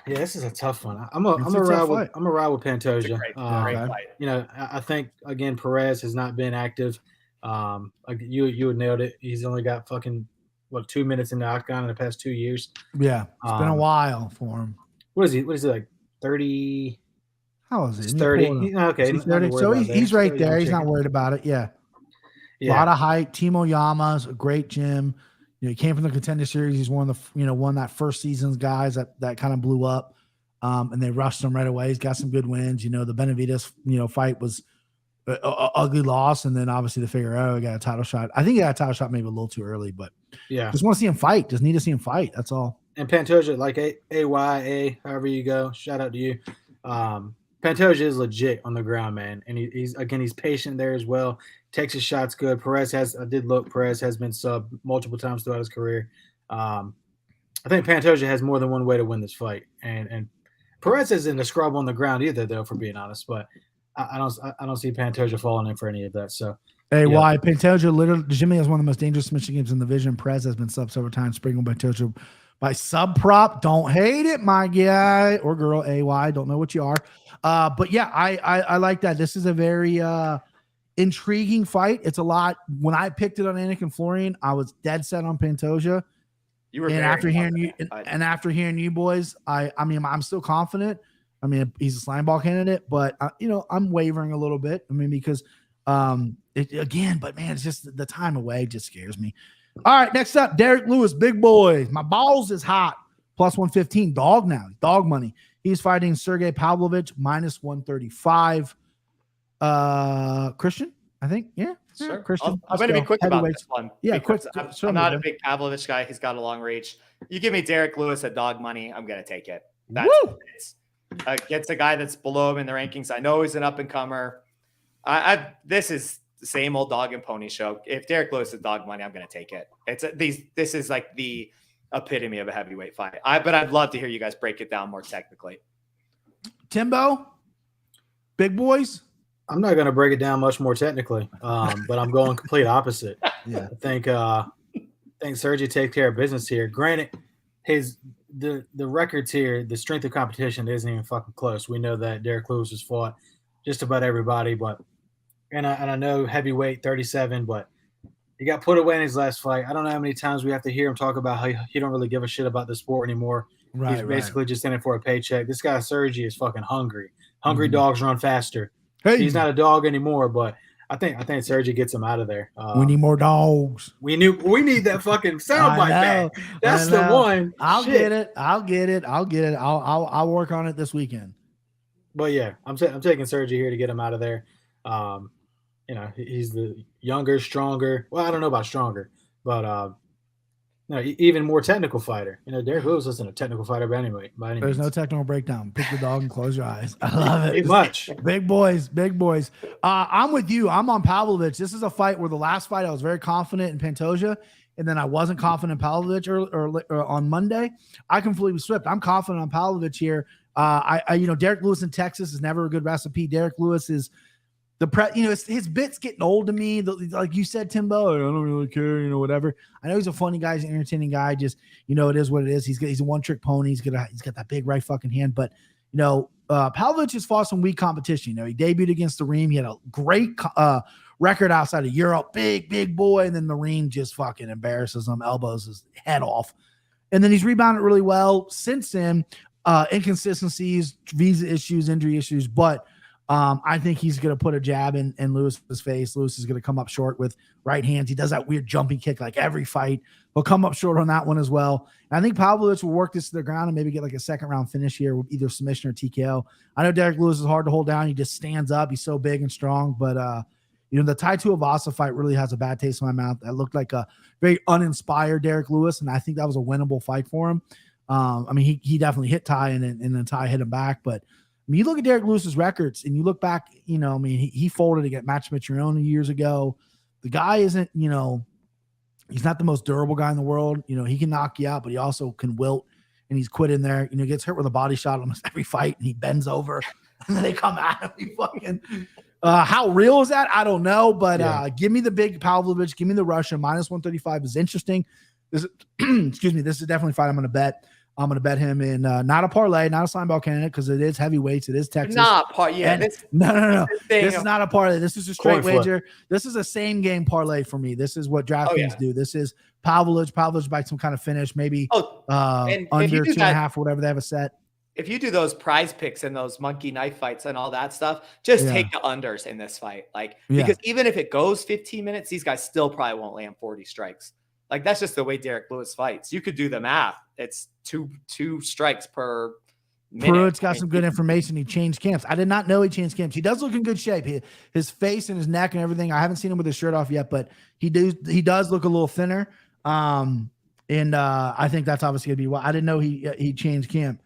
This is a tough one. I'm a ride with Pantoja. It's a great fight. I think again Perez has not been active. You had nailed it. He's only got fucking 2 minutes in the octagon in the past 2 years. Yeah, it's been a while for him. What is he? What is he like? 30. How is he? He's 30. Okay, he's 30. So he's right there. He's not worried about it. Yeah. A lot of height. Timo Yama's a great gym. He came from the Contender Series. He's one of the won that first season's guys that kind of blew up. And they rushed him right away. He's got some good wins. The Benavidez, fight was a ugly loss. And then obviously the Figueroa got a title shot. I think he got a title shot maybe a little too early, but yeah, just want to see him fight. Just need to see him fight. That's all. And Pantoja, like AYA, however you go, shout out to you. Pantoja is legit on the ground, man. And he's patient there as well. Takes his shots good. Perez has been subbed multiple times throughout his career. I think Pantoja has more than one way to win this fight. And Perez isn't a scrub on the ground either, though, for being honest. But I don't see Pantoja falling in for any of that. So why Pantoja literally Jimmy has one of the most dangerous submission games in the division. Perez has been subbed several times. Sprinkled by Pantoja by sub prop. Don't hate it, my guy or girl. AY, don't know what you are. But yeah, I like that. This is a very intriguing fight. It's a lot. When I picked it on Anakin Florian, I was dead set on Pantoja. You were, and after hearing you boys, I mean, I'm still confident. I mean, he's a Slimeball candidate, but I'm wavering a little bit. I mean, because but man, it's just the time away just scares me. All right, next up, Derrick Lewis, big boy. My balls is hot. Plus 115, dog now, dog money. He's fighting Sergey Pavlovich, minus 135. Christian, I think. Yeah, sure. Christian. I'm going to be quick about this one. Yeah, quick. I'm not a big Pavlovich guy. He's got a long reach. You give me Derrick Lewis at dog money, I'm going to take it. That's gets a guy that's below him in the rankings. I know he's an up-and-comer. This is the same old dog and pony show. If Derrick Lewis is dog money, I'm going to take it. This is like the epitome of a heavyweight fight. But I'd love to hear you guys break it down more technically. Timbo, big boys. I'm not going to break it down much more technically, but I'm going complete opposite. Yeah, I think Sergey takes care of business here. Granted, the records here, the strength of competition isn't even fucking close. We know that Derrick Lewis has fought just about everybody, but I know heavyweight 37, but he got put away in his last fight. I don't know how many times we have to hear him talk about how he don't really give a shit about the sport anymore. He's basically just in it for a paycheck. This guy Sergey is fucking hungry. Hungry dogs run faster. Hey. He's not a dog anymore, but I think Sergey gets him out of there. We need more dogs. We need that fucking soundbite back. That's the one. I'll get it. I'll work on it this weekend. But yeah, I'm taking Sergey here to get him out of there. He's the younger, stronger. Well, I don't know about stronger, but even more technical fighter. Derrick Lewis isn't a technical fighter by any There's no technical breakdown. Pick the dog and close your eyes. I love it. Much. Big boys. I'm with you. I'm on Pavlovich. This is a fight where the last fight I was very confident in Pantoja, and then I wasn't confident in Pavlovich or on Monday. I completely slipped. I'm confident on Pavlovich here. Derrick Lewis in Texas is never a good recipe. Derrick Lewis is his bit's getting old to me. Like you said, Timbo, I don't really care, whatever. I know he's a funny guy, he's an entertaining guy. Just, it is what it is. He's a one-trick pony. He's got that big right fucking hand. But, Pavlovich has fought some weak competition. He debuted against the Reem. He had a great record outside of Europe. Big boy. And then the Reem just fucking embarrasses him, elbows his head off. And then he's rebounded really well since then. Inconsistencies, visa issues, injury issues, but I think he's going to put a jab in Lewis's face. Lewis is going to come up short with right hands. He does that weird jumping kick like every fight. He'll come up short on that one as well. And I think Pavlovich will work this to the ground and maybe get like a second round finish here with either submission or TKO. I know Derrick Lewis is hard to hold down. He just stands up. He's so big and strong. But, the Tai Tuivasa fight really has a bad taste in my mouth. That looked like a very uninspired Derrick Lewis, and I think that was a winnable fight for him. He definitely hit Tai, and then Tai hit him back. But you look at Derrick Lewis's records, and you look back, he folded against Matt Mitrione years ago. The guy isn't, he's not the most durable guy in the world. He can knock you out, but he also can wilt, and he's quit in there. Gets hurt with a body shot almost every fight, and he bends over, and then they come at him. He fucking. How real is that? I don't know, but give me the big Pavlovich. Give me the Russian. Minus 135 is interesting. This is, excuse me. This is definitely a fight I'm going to bet. I'm going to bet him in not a parlay, not a Slimeball candidate, because it is heavyweights. It is Texas. No. No. This is not a parlay. This is a straight wager. This is a same game parlay for me. This is what DraftKings do. This is Pavlovich by some kind of finish, maybe under 2.5 or whatever they have a set. If you do those prize picks and those monkey knife fights and all that stuff, just take the unders in this fight. Because even if it goes 15 minutes, these guys still probably won't land 40 strikes. That's just the way Derrick Lewis fights. You could do the math. It's two strikes per Pruitt's got some good information. He changed camps. I did not know he changed camps. He does look in good shape. His face and his neck and everything. I haven't seen him with his shirt off yet, but he does look a little thinner. And I think that's obviously gonna be why. I didn't know he changed camp.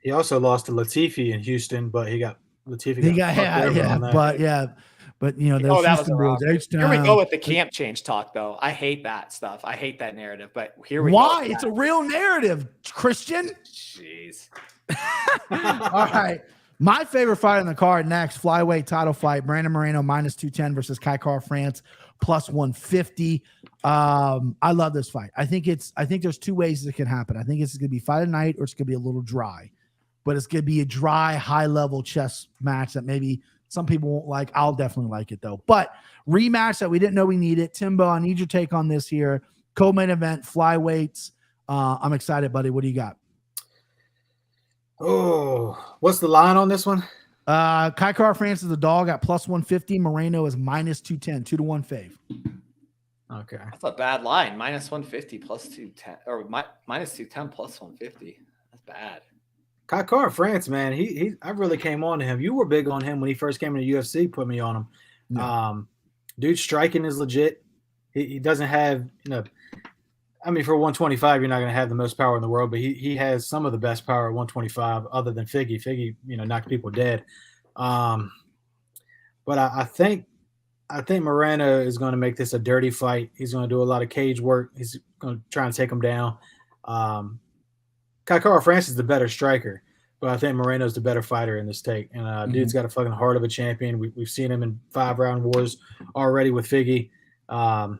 He also lost to Latifi in Houston, but but you know, those Houston rules. Here we go with the camp change talk, though. I hate that stuff. I hate that narrative. But here we go. Why? It's a real narrative, Christian. Jeez. All right. My favorite fight on the card next, flyweight title fight, Brandon Moreno -210 versus Kai Kara-France +150. I love this fight. I think there's two ways it can happen. I think it's going to be fight of night or it's going to be a little dry. But it's going to be a dry, high-level chess match that maybe some people won't like. I'll definitely like it, though. But rematch that we didn't know we needed. Timbo, I need your take on this here. Co-main event, flyweights. I'm excited, buddy. What do you got? Oh, what's the line on this one? Kai Kara-France is the dog at +150. Moreno is -210, 2-1 fave. Okay. That's a bad line. -150 +210, or -210 +150. That's bad. Kai Kara-France, man, I really came on to him. You were big on him when he first came into UFC. Put me on him. Yeah. Dude, striking is legit. He doesn't have, I mean, for 125, you're not going to have the most power in the world, but he has some of the best power at 125, other than Figgy. Figgy, knocked people dead. But I think Moreno is going to make this a dirty fight. He's going to do a lot of cage work. He's going to try and take him down. Kai Kara-France is the better striker, but I think Moreno's the better fighter in this take. And dude's got a fucking heart of a champion. We've seen him in 5-round wars already with Figgy. I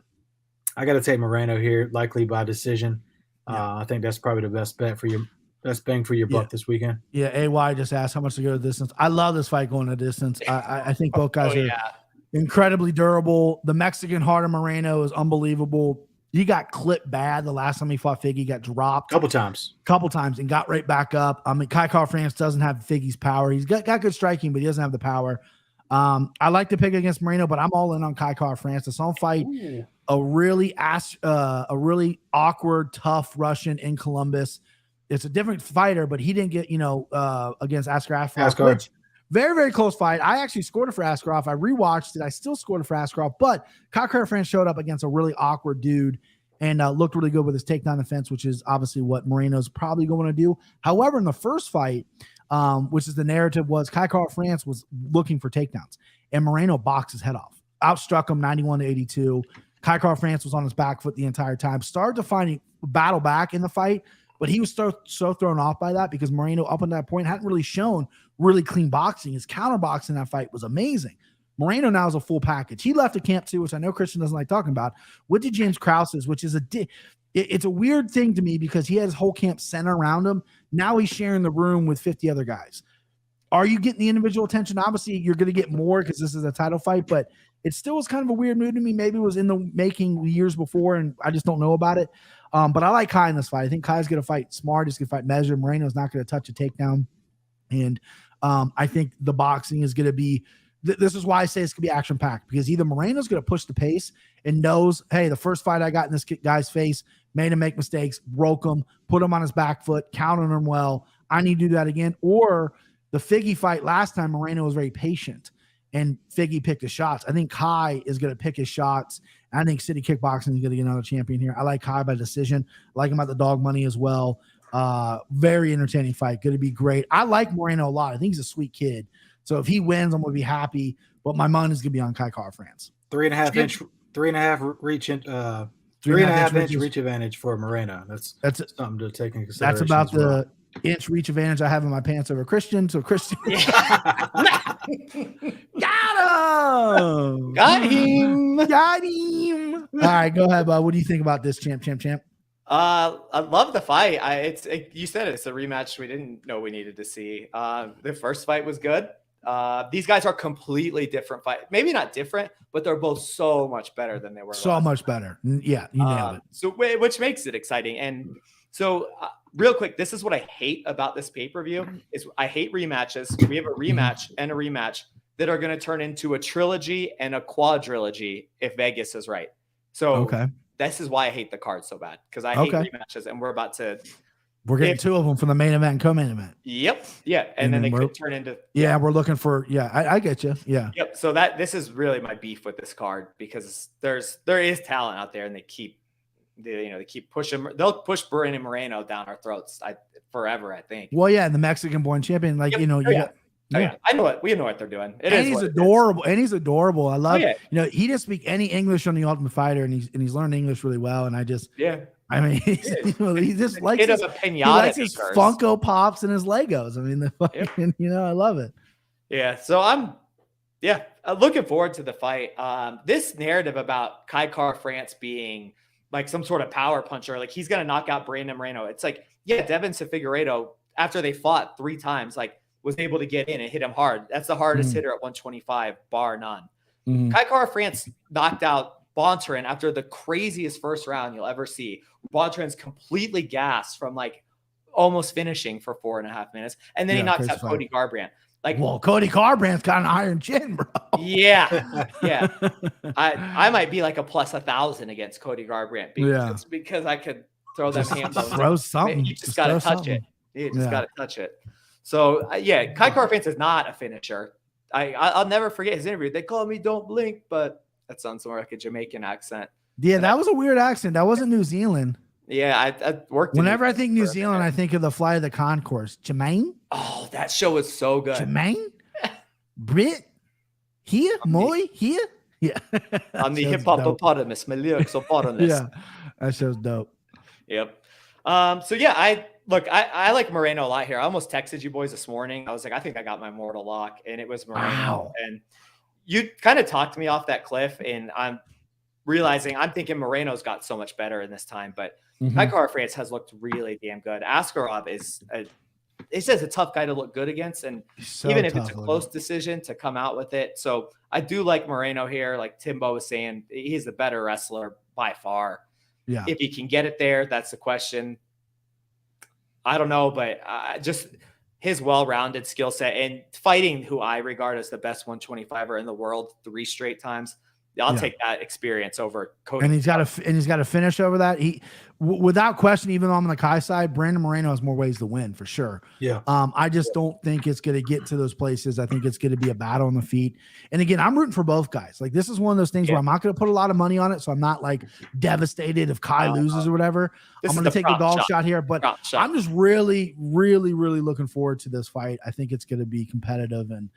got to take Moreno here, likely by decision. I think that's probably the best bet for you. Best bang for your buck this weekend. Yeah, AY just asked how much to go to distance. I love this fight going to distance. I think both guys are incredibly durable. The Mexican heart of Moreno is unbelievable. He got clipped bad the last time he fought Figgy. He got dropped couple times and got right back up. I mean, Kai Kara-France doesn't have Figgy's power. He's got good striking, but he doesn't have the power. I like to pick against Moreno, but I'm all in on Kai Kara-France. It's on fight. Ooh. A really awkward, tough Russian in Columbus. It's a different fighter, but he didn't get, against Askarov, which very, very close fight. I actually scored it for Askarov. I rewatched it. I still scored it for Askarov, but Kai Kara-France showed up against a really awkward dude and looked really good with his takedown defense, which is obviously what Moreno's probably going to do. However, in the first fight, which is the narrative, was Kai Kara-France was looking for takedowns, and Moreno boxed his head off, outstruck him 91-82. Kai Kara-France was on his back foot the entire time, started to find a battle back in the fight, but he was so thrown off by that because Moreno, up until that point, hadn't really shown really clean boxing. His counter boxing in that fight was amazing. Moreno now is a full package. He left a camp too, which I know Christian doesn't like talking about, with the James Krause's, which is it's a weird thing to me because he had his whole camp center around him. Now he's sharing the room with 50 other guys. Are you getting the individual attention? Obviously, you're going to get more because this is a title fight, but it still was kind of a weird move to me. Maybe it was in the making years before, and I just don't know about it. But I like Kai in this fight. I think Kai's going to fight smart. He's going to fight measured. Moreno's not going to touch a takedown. And I think the boxing is going to be this is why I say it's going to be action-packed, because either Moreno's going to push the pace and knows, hey, the first fight I got in this guy's face, made him make mistakes, broke him, put him on his back foot, countered him well. I need to do that again. Or the Figgy fight last time, Moreno was very patient, and Figgy picked his shots. I think Kai is going to pick his shots. I think City Kickboxing is going to get another champion here. I like Kai by decision. I like him at the dog money as well. Very entertaining fight. Going to be great. I like Moreno a lot. I think he's a sweet kid. So if he wins, I'm going to be happy. But my money is going to be on Kai Kara-France. 3.5 inch reach, 3.5 inch reach advantage for Moreno. That's something to take into consideration. That's about the inch reach advantage I have in my pants over Christian. So Christian, got him. Got him. All right, go ahead, bud. What do you think about this, champ? I love the fight. You said it's a rematch we didn't know we needed to see. The first fight was good. These guys are completely different fight. Maybe not different, but they're both so much better than they were. So much better. Yeah, you nailed it. So which makes it exciting. And so real quick, this is what I hate about this pay-per-view is I hate rematches. We have a rematch and a rematch that are going to turn into a trilogy and a quadrilogy if Vegas is right. So this is why I hate the card so bad, because I hate rematches, and we're about to We're getting two of them from the main event and co-main event. Yep. Yeah. And then they could turn into. Yeah, we're looking for. Yeah, I get you. Yeah. Yep. So this is really my beef with this card because there is talent out there, and they keep pushing. They'll push Brandon Moreno down our throats forever, I think. Well, yeah, and the Mexican-born champion, like I know what they're doing. He's adorable, and he's adorable. I love he didn't speak any English on the Ultimate Fighter, and he's learned English really well. And I mean, he just likes his Funko Pops and his Legos. I mean, the fucking, I love it. Yeah. So I'm looking forward to the fight. This narrative about Kai Kara-France being like some sort of power puncher, like he's going to knock out Brandon Moreno. It's like, Devin Figueiredo, after they fought 3 times, like was able to get in and hit him hard. That's the hardest hitter at 125, bar none. Kai Kara-France knocked out Bontarin after the craziest first round you'll ever see. Bontarin's completely gassed from like almost finishing for 4.5 minutes. And then he knocks out Cody Garbrandt. Like, well, Cody Garbrandt's got an iron chin, bro. Yeah. Yeah. I might be like a plus 1,000 against Cody Garbrandt because I could throw that hand. Throw something. You just got to touch it. You just got to touch it. So Kai Kara-France is not a finisher. I'll never forget his interview. They call me Don't Blink, but that sounds more like a Jamaican accent. Yeah, that was a weird accent. That wasn't New Zealand. Yeah, I worked. Whenever I think New Zealand, I think of the Flight of the Concourse. Jermaine? Oh, that show was so good. Jermaine? Brit? Here? Moy? Here? Yeah. I'm the hippopotamus. My lyrics are bottomless. Yeah, that show's dope. Yep. So yeah, I like Moreno a lot here. I almost texted you boys this morning. I was like, I think I got my mortal lock, and it was Moreno. Wow. And you kind of talked me off that cliff, and I'm thinking Moreno's got so much better in this time, but Kai Kara-France has looked really damn good. Askarov is a tough guy to look good against, and even if it's a close decision, to come out with it. So I do like Moreno here. Like Timbo was saying, he's the better wrestler by far. Yeah. If he can get it there, that's the question. I don't know, but just his well-rounded skill set and fighting who I regard as the best 125er in the world 3 straight times. I'll take that experience over Cody. And he's got to finish over that. Without question, even though I'm on the Kai side, Brandon Moreno has more ways to win for sure. Yeah. I just don't think it's going to get to those places. I think it's going to be a battle on the feet. And again, I'm rooting for both guys. Like, this is one of those things where I'm not going to put a lot of money on it. So I'm not like devastated if Kai loses or whatever. I'm going to take a golf shot here, but I'm just really, really, really looking forward to this fight. I think it's going to be competitive and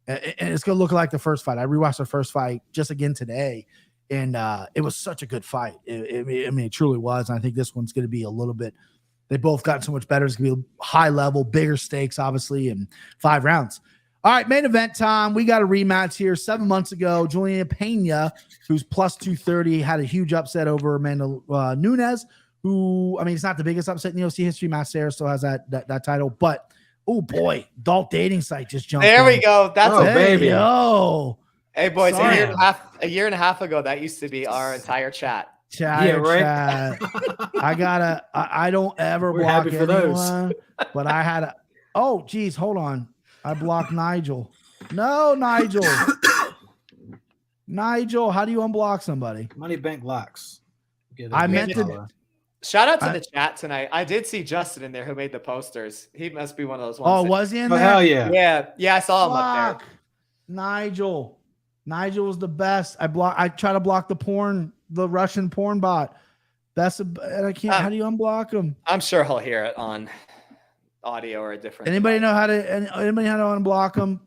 it's going to look like the first fight. I rewatched the first fight just again today, and it was such a good fight. It truly was. And I think this one's going to be a little bit – they both got so much better. It's going to be high level, bigger stakes, obviously, and 5 rounds. All right, main event time. We got a rematch here. 7 months ago, Juliana Pena, who's plus 230, had a huge upset over Amanda Nunes, who – I mean, it's not the biggest upset in the UFC history. Matt Serra still has that title, but – oh boy, adult dating site just jumped. There we go. That's a baby. Yo. Hey boys, a year and a half ago, that used to be our entire chat. Chat. I don't ever block anyone, but I had a. Oh geez, hold on. I blocked Nigel. No, Nigel. Nigel, how do you unblock somebody? Money Bank locks. I meant to. Shout out to the chat tonight. I did see Justin in there who made the posters. He must be one of those ones. Oh, was he in there? Hell yeah. Yeah, I saw him up there. Nigel was the best. I try to block the Russian porn bot. And I can't. How do you unblock him? I'm sure he'll hear it on audio or a different. Anybody know how to unblock him?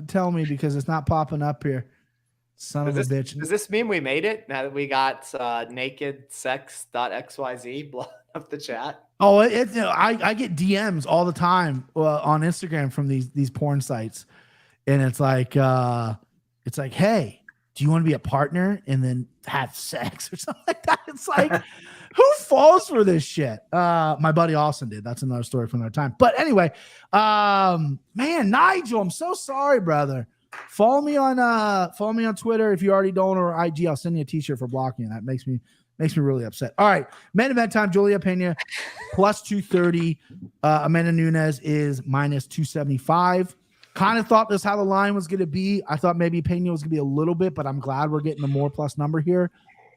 Tell me, because it's not popping up here. Son of a bitch. Does this mean we made it now that we got nakedsex.xyz blocked up the chat? Oh, I get DMs all the time on Instagram from these porn sites, and it's like, hey, do you want to be a partner and then have sex or something like that? It's like, who falls for this shit? My buddy Austin did. That's another story from another time. But anyway, man, Nigel, I'm so sorry, brother. Follow me on Twitter if you already don't, or IG. I'll send you a t-shirt for blocking. That makes me really upset. All right, main event time. Julia Pena plus 230. Amanda Nunes is minus 275. Kind of thought this how the line was going to be. I thought maybe Pena was going to be a little bit, but I'm glad we're getting the more plus number here.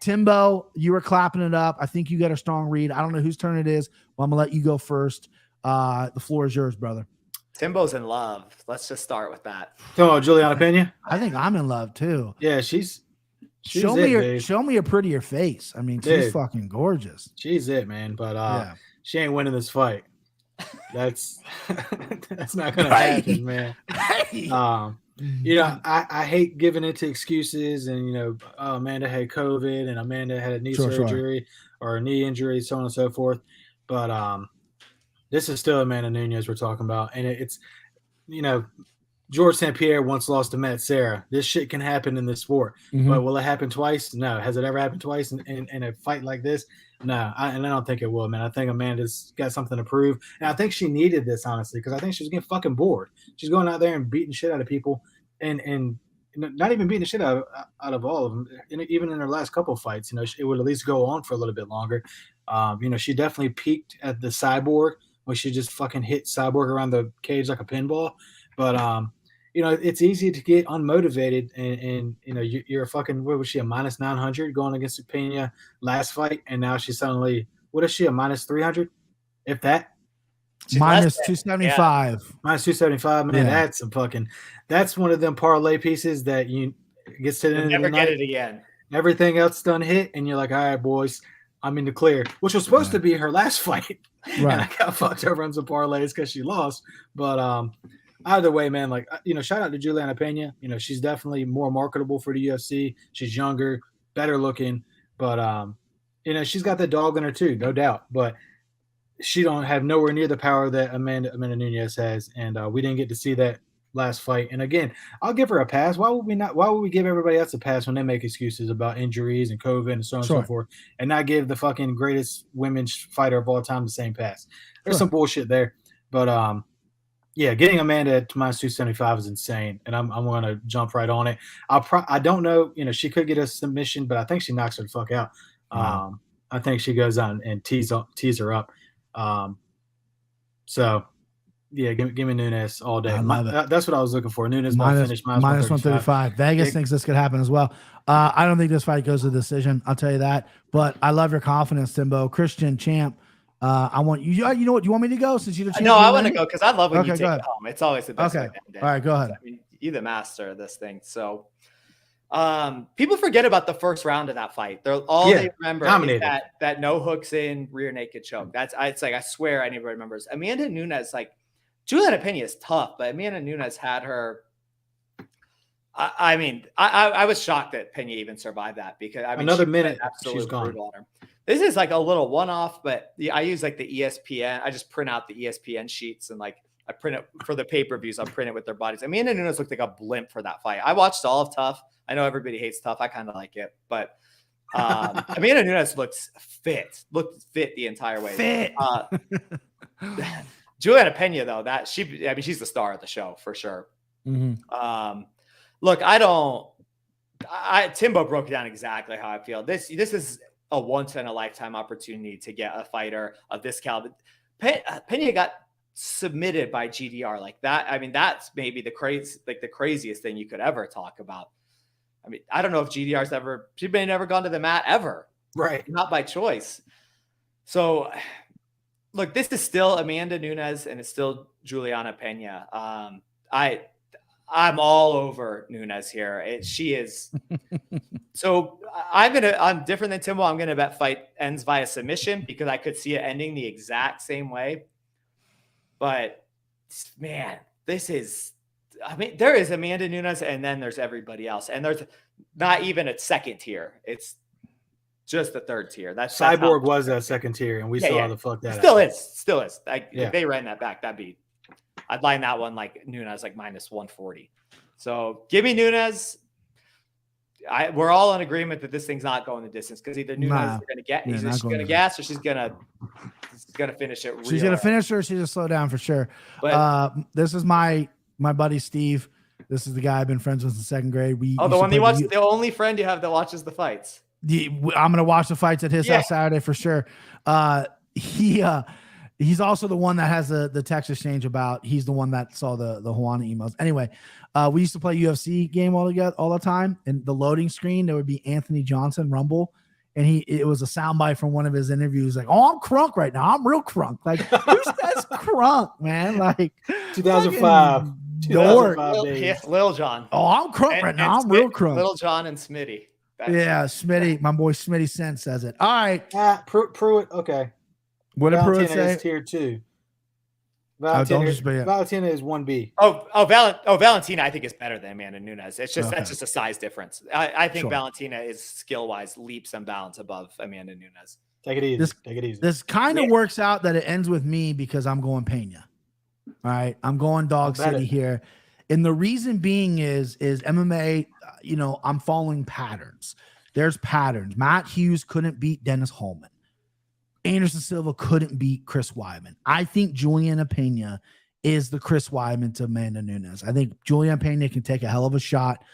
Timbo, you were clapping it up. I think you got a strong read. I don't know whose turn it is. Well, I'm gonna let you go first. The floor is yours, brother. Timbo's in love. Let's just start with that. Oh, Juliana Pena. I think I'm in love too. Yeah, she's show me a prettier face. I mean, she's fucking gorgeous. She's it, man. But she ain't winning this fight. That's not gonna happen, man. I hate giving into excuses, and Amanda had COVID and Amanda had a knee surgery or a knee injury, so on and so forth. But this is still Amanda Nunes we're talking about, and it's George St. Pierre once lost to Matt Serra. This shit can happen in this sport, but will it happen twice? No. Has it ever happened twice in a fight like this? No, and I don't think it will, man. I think Amanda's got something to prove, and I think she needed this, honestly, because I think she was getting fucking bored. She's going out there and beating shit out of people, and not even beating the shit out of all of them. Even in her last couple of fights, it would at least go on for a little bit longer. She definitely peaked at the Cyborg when she just fucking hit Cyborg around the cage like a pinball. But it's easy to get unmotivated, and you're a fucking, what was she, a minus 900 going against Pena last fight, and now she's suddenly, what is she, a minus 300, if that? She's minus 275. Yeah. Minus 275, man. Yeah. That's one of them parlay pieces that you gets to the end of the night. Never get it again. Everything else done hit, and you're like, all right, boys, I'm in the clear, which was supposed to be her last fight. Right. And I got fucked over on some parlays because she lost. But either way, man, shout out to Juliana Pena. She's definitely more marketable for the UFC. She's younger, better looking, but she's got the dog in her too, no doubt. But she don't have nowhere near the power that Amanda Nunes has, and we didn't get to see that last fight. And again, I'll give her a pass. Why would we give everybody else a pass when they make excuses about injuries and COVID and so on and so forth, and not give the fucking greatest women's fighter of all time the same pass? There's some bullshit there, but getting Amanda to minus 275 is insane, and I'm going to jump right on it. I don't know, she could get a submission, but I think she knocks her the fuck out. I think she goes on and tease her up. Give me Nunes all day. That's what I was looking for. Nunes might finish minus 135. Vegas thinks this could happen as well. I don't think this fight goes to decision. I'll tell you that. But I love your confidence, Timbo. Christian champ. I want you. You know what? You want me to go since you're the champ? No, I want to go because I love when you take it home. It's always the best. Okay. All right, go ahead. I mean, you're the master of this thing. So, people forget about the first round of that fight. They remember is that no hooks in rear naked choke. It's like I swear anybody remembers. Amanda Nunes, Juliana Pena is tough, but Amanda Nunes had her. I was shocked that Pena even survived that because another minute she's gone. This is like a little one-off, but I use the ESPN. I just print out the ESPN sheets and I print it for the pay-per-views. I'll print it with their bodies. Amanda Nunes looked like a blimp for that fight. I watched all of Tough. I know everybody hates Tough. I kind of like it, but Amanda Nunes looked fit the entire way. Fit. Juliana Pena, though, she's the star of the show for sure. Mm-hmm. Look, Timbo broke down exactly how I feel. This is a once in a lifetime opportunity to get a fighter of this caliber. Pena got submitted by GDR like that. That's maybe the craziest thing you could ever talk about. I don't know if she may never gone to the mat ever. Right. Not by choice. So look, this is still Amanda Nunes and it's still Juliana Pena. I'm all over Nunes here. She is. So I'm different than Timbo. I'm going to bet fight ends via submission because I could see it ending the exact same way. But man, there is Amanda Nunes and then there's everybody else. And there's not even a second tier. It's just the third tier. That's Cyborg was that second tier, and we saw the fuck that. Still is. If they ran that back, I'd line that one Nunes minus 140. So give me Nunes. We're all in agreement that this thing's not going the distance because either Nunes is going to get, she's going to gas, or she's going to finish it. She's going to finish or she's going to slow down for sure. But this is my buddy Steve. This is the guy I've been friends with since second grade. The one you watch, the only friend you have that watches the fights. I'm going to watch the fights at his house Saturday for sure. He's also the one that has the text exchange about. He's the one that saw the Juana emails. Anyway, we used to play UFC game all the time, and the loading screen there would be Anthony Johnson Rumble, And it was a soundbite from one of his interviews, like, "Oh, I'm crunk right now. I'm real crunk." Like, who says crunk, man? Like 2005. 2005 days. Lil Jon. Oh, I'm crunk right now. I'm real crunk. Lil Jon and Smitty. Yeah, Smitty, my boy Smitty Sen says it. All right. Pruitt, okay. What did Pruitt say? Is tier 2. Valentina is 1B. Valentina, I think is better than Amanda Nunes. It's just that's just a size difference. I think Valentina is skill wise leaps and bounds above Amanda Nunes. Take it easy. This kind of works out that it ends with me because I'm going Pena. All right, I'm going Dog City here, and the reason being is MMA. I'm following patterns. There's patterns. Matt Hughes couldn't beat Dennis Holman. Anderson Silva couldn't beat Chris Weidman. I think Juliana Pena is the Chris Weidman to Amanda Nunes. I think Juliana Pena can take a hell of a shot.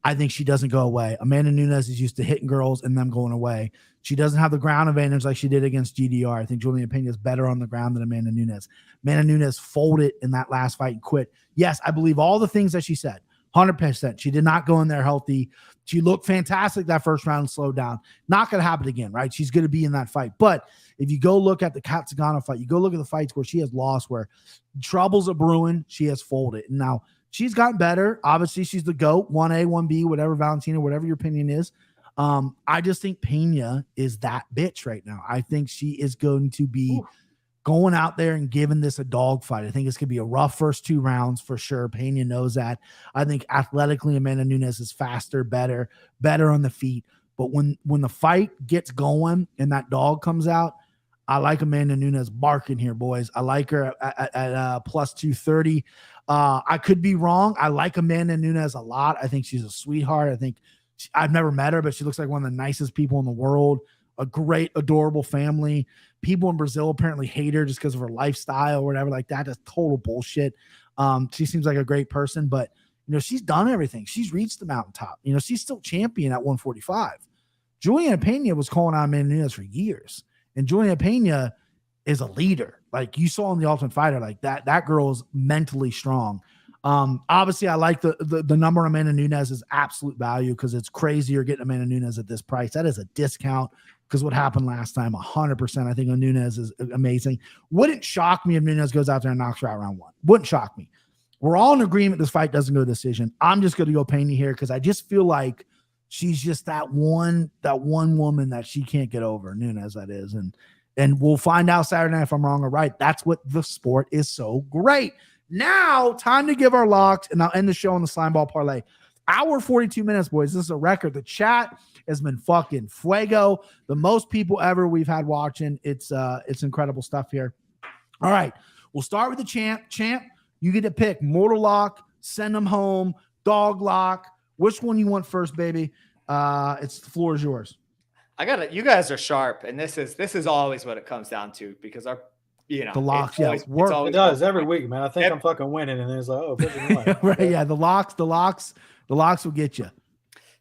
I think she doesn't go away. Amanda Nunes is used to hitting girls and them going away. She doesn't have the ground advantage like she did against GDR. I think Juliana Pena is better on the ground than Amanda Nunes. Amanda Nunes folded in that last fight and quit. Yes, I believe all the things that she said. 100%. She did not go in there healthy. She looked fantastic that first round and slowed down. Not going to happen again, right? She's going to be in that fight. But if you go look at the Katsugano fight, you go look at the fights where she has lost, where troubles are brewing, she has folded. And now she's gotten better. Obviously, she's the GOAT, 1A, 1B, whatever, Valentina, whatever your opinion is. I just think Pena is that bitch right now. I think she is going to be going out there and giving this a dogfight. I think it's going to be a rough first 2 rounds for sure. Pena knows that. I think athletically, Amanda Nunes is faster, better on the feet. But when the fight gets going and that dog comes out, I like Amanda Nunes barking here, boys. I like her at plus 230. I could be wrong. I like Amanda Nunes a lot. I think she's a sweetheart. I think I've never met her, but she looks like one of the nicest people in the world. A great, adorable family. People in Brazil apparently hate her just because of her lifestyle or whatever like that. That's total bullshit. She seems like a great person, but she's done everything. She's reached the mountaintop. She's still champion at 145. Juliana Pena was calling out Amanda Nunes for years, and Juliana Pena is a leader. Like you saw in The Ultimate Fighter, like that girl is mentally strong. Obviously, I like the number on Amanda Nunes is absolute value because it's crazy you're getting Amanda Nunes at this price. That is a discount. Because what happened last time, 100%, I think Nunes is amazing. Wouldn't shock me if Nunes goes out there and knocks her out round 1. Wouldn't shock me. We're all in agreement this fight doesn't go to decision. I'm just going to go Pena here because I just feel like she's just that one woman that she can't get over, Nunes, that is. And we'll find out Saturday night if I'm wrong or right. That's what the sport is so great. Now, time to give our locks, and I'll end the show on the Slimeball Parlay. Hour 42 minutes, boys. This is a record. The chat has been fucking fuego. The most people ever we've had watching. It's incredible stuff here. All right. We'll start with the champ. Champ, you get to pick mortal lock, send them home, dog lock. Which one you want first, baby? The floor is yours. You guys are sharp, and this is always what it comes down to because the locks, it does every week, man. I think I'm fucking winning, and then it's like, oh, right, yeah, the locks will get you.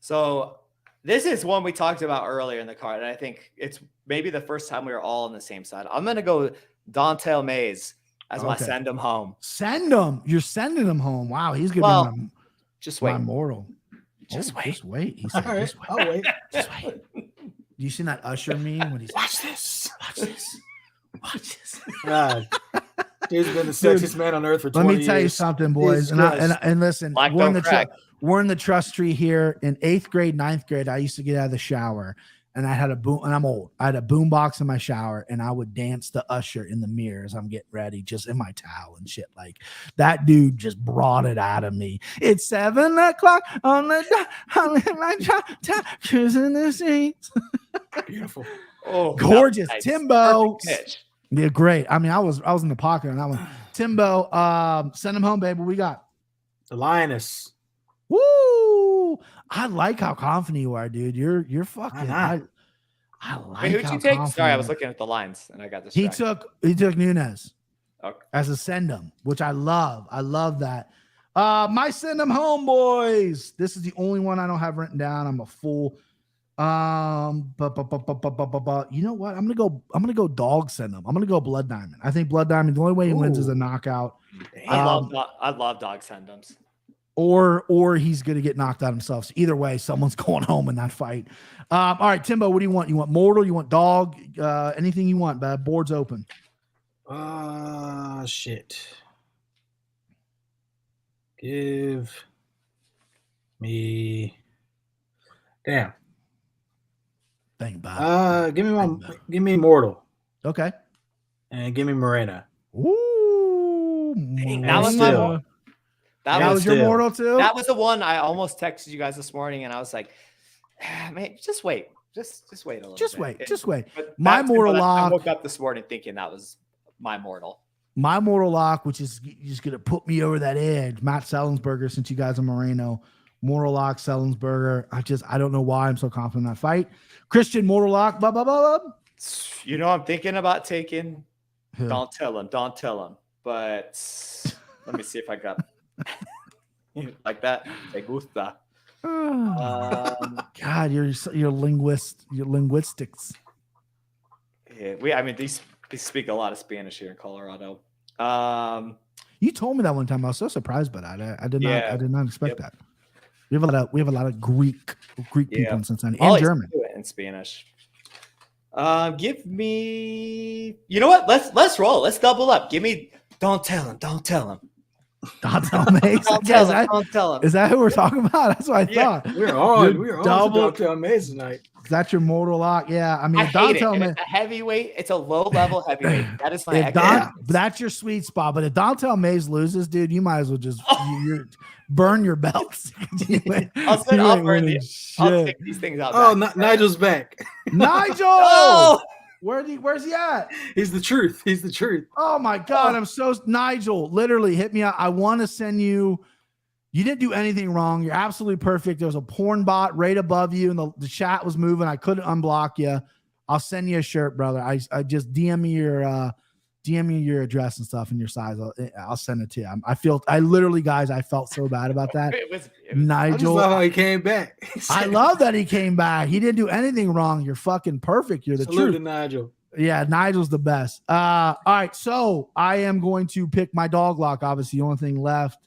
So this is one we talked about earlier in the card, and I think it's maybe the first time we were all on the same side. I'm gonna go Dontel Mays as my send him home. Send him. You're sending him home. Wow, he's gonna be just wait. My mortal. Just wait. Just wait. He said, right. just wait. I'll wait. Just wait. You seen that Usher meme when he's watch this. God. Dude's been the sexiest man on earth for 20 years. Let me tell you something, boys. And listen, we're in the trust tree here. In 8th grade, 9th grade, I used to get out of the shower and I had and I'm old. I had a boom box in my shower and I would dance to Usher in the mirror as I'm getting ready, just in my towel and shit. Like that dude just brought it out of me. It's 7 o'clock on the dot. I'm in my top, choosing the seats. Beautiful. Oh, gorgeous. Nice. Timbo. Yeah, great. I mean, I was in the pocket on that one. Timbo, send him home, baby. What we got? The Lioness. Woo! I like how confident you are, dude. You're fucking. I like. Wait, who'd you take? Sorry, I was looking at the lines and I got distracted. He took Nunes as a send him, which I love. I love that. My send him home, boys. This is the only one I don't have written down. I'm a fool. But you know what? I'm gonna go dog send him. I'm gonna go Blood Diamond. I think Blood Diamond, the only way he wins is a knockout. I love dog send-ems. or he's going to get knocked out himself. So either way, someone's going home in that fight. All right, Timbo, what do you want? You want mortal? You want dog? Anything you want, bad. Board's open. Shit. Give me. Damn. Thank God. Give me mortal. Okay. And give me Morono. Ooh, that was my mortal. That was your mortal too? That was the one I almost texted you guys this morning, and I was like, man, just wait. Just wait a little bit. Just wait. My mortal lock. I woke up this morning thinking that was my mortal. My mortal lock, which is just going to put me over that edge. Matt Sellensberger, since you guys are Moreno. Mortal lock, Sellensberger. I don't know why I'm so confident in that fight. Christian, mortal lock. You know, I'm thinking about taking. Who? Don't tell him. But let me see if I got like that. Te gusta. God, your linguistics. Yeah, they speak a lot of Spanish here in Colorado. You told me that one time. I was so surprised by that. I did not expect that. We have a lot of Greek people in Cincinnati and German. Do it in Spanish. Give me. You know what? Let's roll. Let's double up. Give me. Don't tell him. Don't tell Mays. Don't tell him. Is that who we're talking about? That's what I thought. We're on Don't Tell Mays tonight. Is that your mortal lock? Yeah. I mean, Don't tell me. It's a heavyweight. It's a low level heavyweight. That is my. That's your sweet spot. But if Dontel Mays loses, dude, you might as well just burn your belts. I'll take these things out. Oh, Nigel's back. Nigel. Oh! Where's he at? He's the truth. Oh my God. I'm so Nigel, literally hit me out. I want to send you. You didn't do anything wrong. You're absolutely perfect. There was a porn bot right above you, and the chat was moving. I couldn't unblock you. I'll send you a shirt, brother. I just DM me your address and stuff and your size. I'll send it to you. I literally, guys, I felt so bad about that. It was Nigel. I just love how he came back. I love that he came back. He didn't do anything wrong. You're fucking perfect. You're the truth. To Nigel. Yeah, Nigel's the best. All right, so I am going to pick my dog lock. Obviously, the only thing left,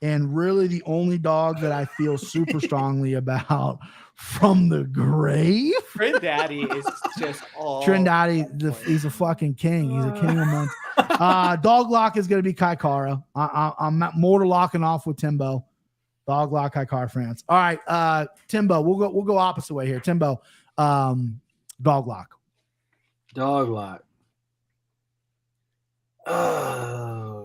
and really the only dog that I feel super strongly about from the grave. Trindaddy is just all. Trindaddy, he's a fucking king. He's a king amongst. Dog lock is going to be Kai Kara. I'm mortal locking off with Timbo. Dog lock, Kai Kara, France. All right, Timbo. We'll go opposite way here. Timbo, dog lock. Dog lock.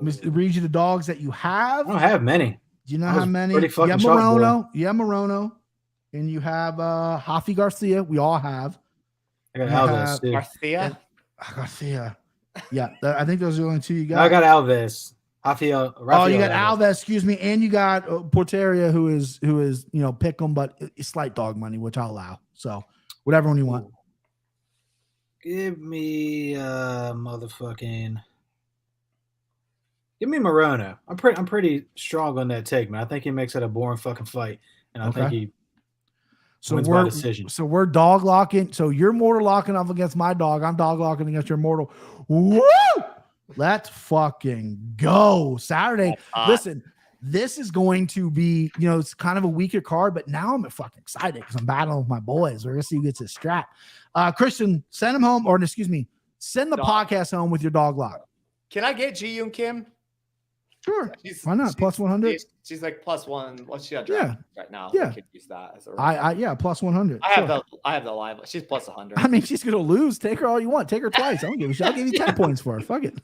Read you the dogs that you have. I don't have many. Do you know how many? You have Morono. You have Morono. And you have Hafi Garcia. We all have. I got Alves too. Garcia. Yeah, I think those are the only two you got. I got Alves. Rafael you got Alves. Excuse me, and you got Porteria, who is pick 'em, but it's slight dog money, which I'll allow. So whatever one you want. Give me motherfucking. Give me Morono. I'm pretty strong on that take, man. I think he makes it a boring fucking fight, and I think he wins by decision. So we're dog locking. So you're mortal locking up against my dog. I'm dog locking against your mortal. Woo! Let's fucking go. Saturday. Listen, this is going to be, it's kind of a weaker card, but now I'm fucking excited because I'm battling with my boys. We're gonna see who gets his strap. Christian, send him home, or excuse me, send the podcast home with your dog lock. Can I get Ji Yoon Kim? Sure. Why not? Plus 100. She's like plus one. What's she on right now? Yeah. We could use that as a plus 100. I have the live. She's plus 100. I mean, she's gonna lose. Take her all you want. Take her twice. I don't give a shit. I'll give you 10 points for her. Fuck it.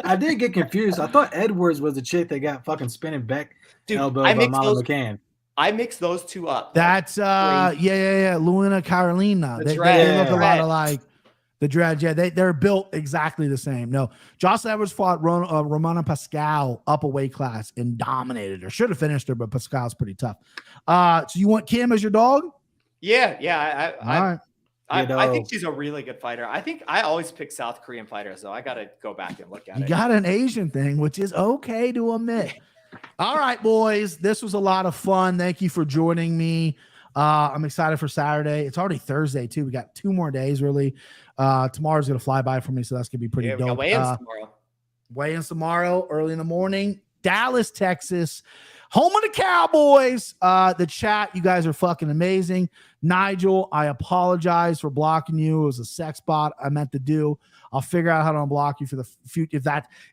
I did get confused. I thought Edwards was the chick that got fucking spinning back elbow by Mama McCann. I mixed those two up. That's Luana Carolina. They look a lot alike. The Dread, they're built exactly the same. No, Jocelyn Edwards fought Romana Pascal up a weight class and dominated her. Should have finished her, but Pascal's pretty tough. So you want Kim as your dog? Yeah. All right. I think she's a really good fighter. I think I always pick South Korean fighters, though. I got to go back and look at it. You got an Asian thing, which is okay to admit. All right, boys. This was a lot of fun. Thank you for joining me. I'm excited for Saturday. It's already Thursday, too. We got 2 more days, really. Tomorrow's going to fly by for me, so that's going to be pretty dope. Weigh-ins tomorrow. Weigh-ins tomorrow, early in the morning. Dallas, Texas. Home of the Cowboys. The chat, you guys are fucking amazing. Nigel, I apologize for blocking you. It was a sex bot I meant to do. I'll figure out how to unblock you for the future if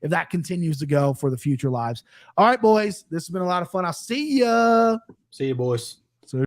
that continues to go for the future lives. All right, boys. This has been a lot of fun. I'll see ya. See you, boys.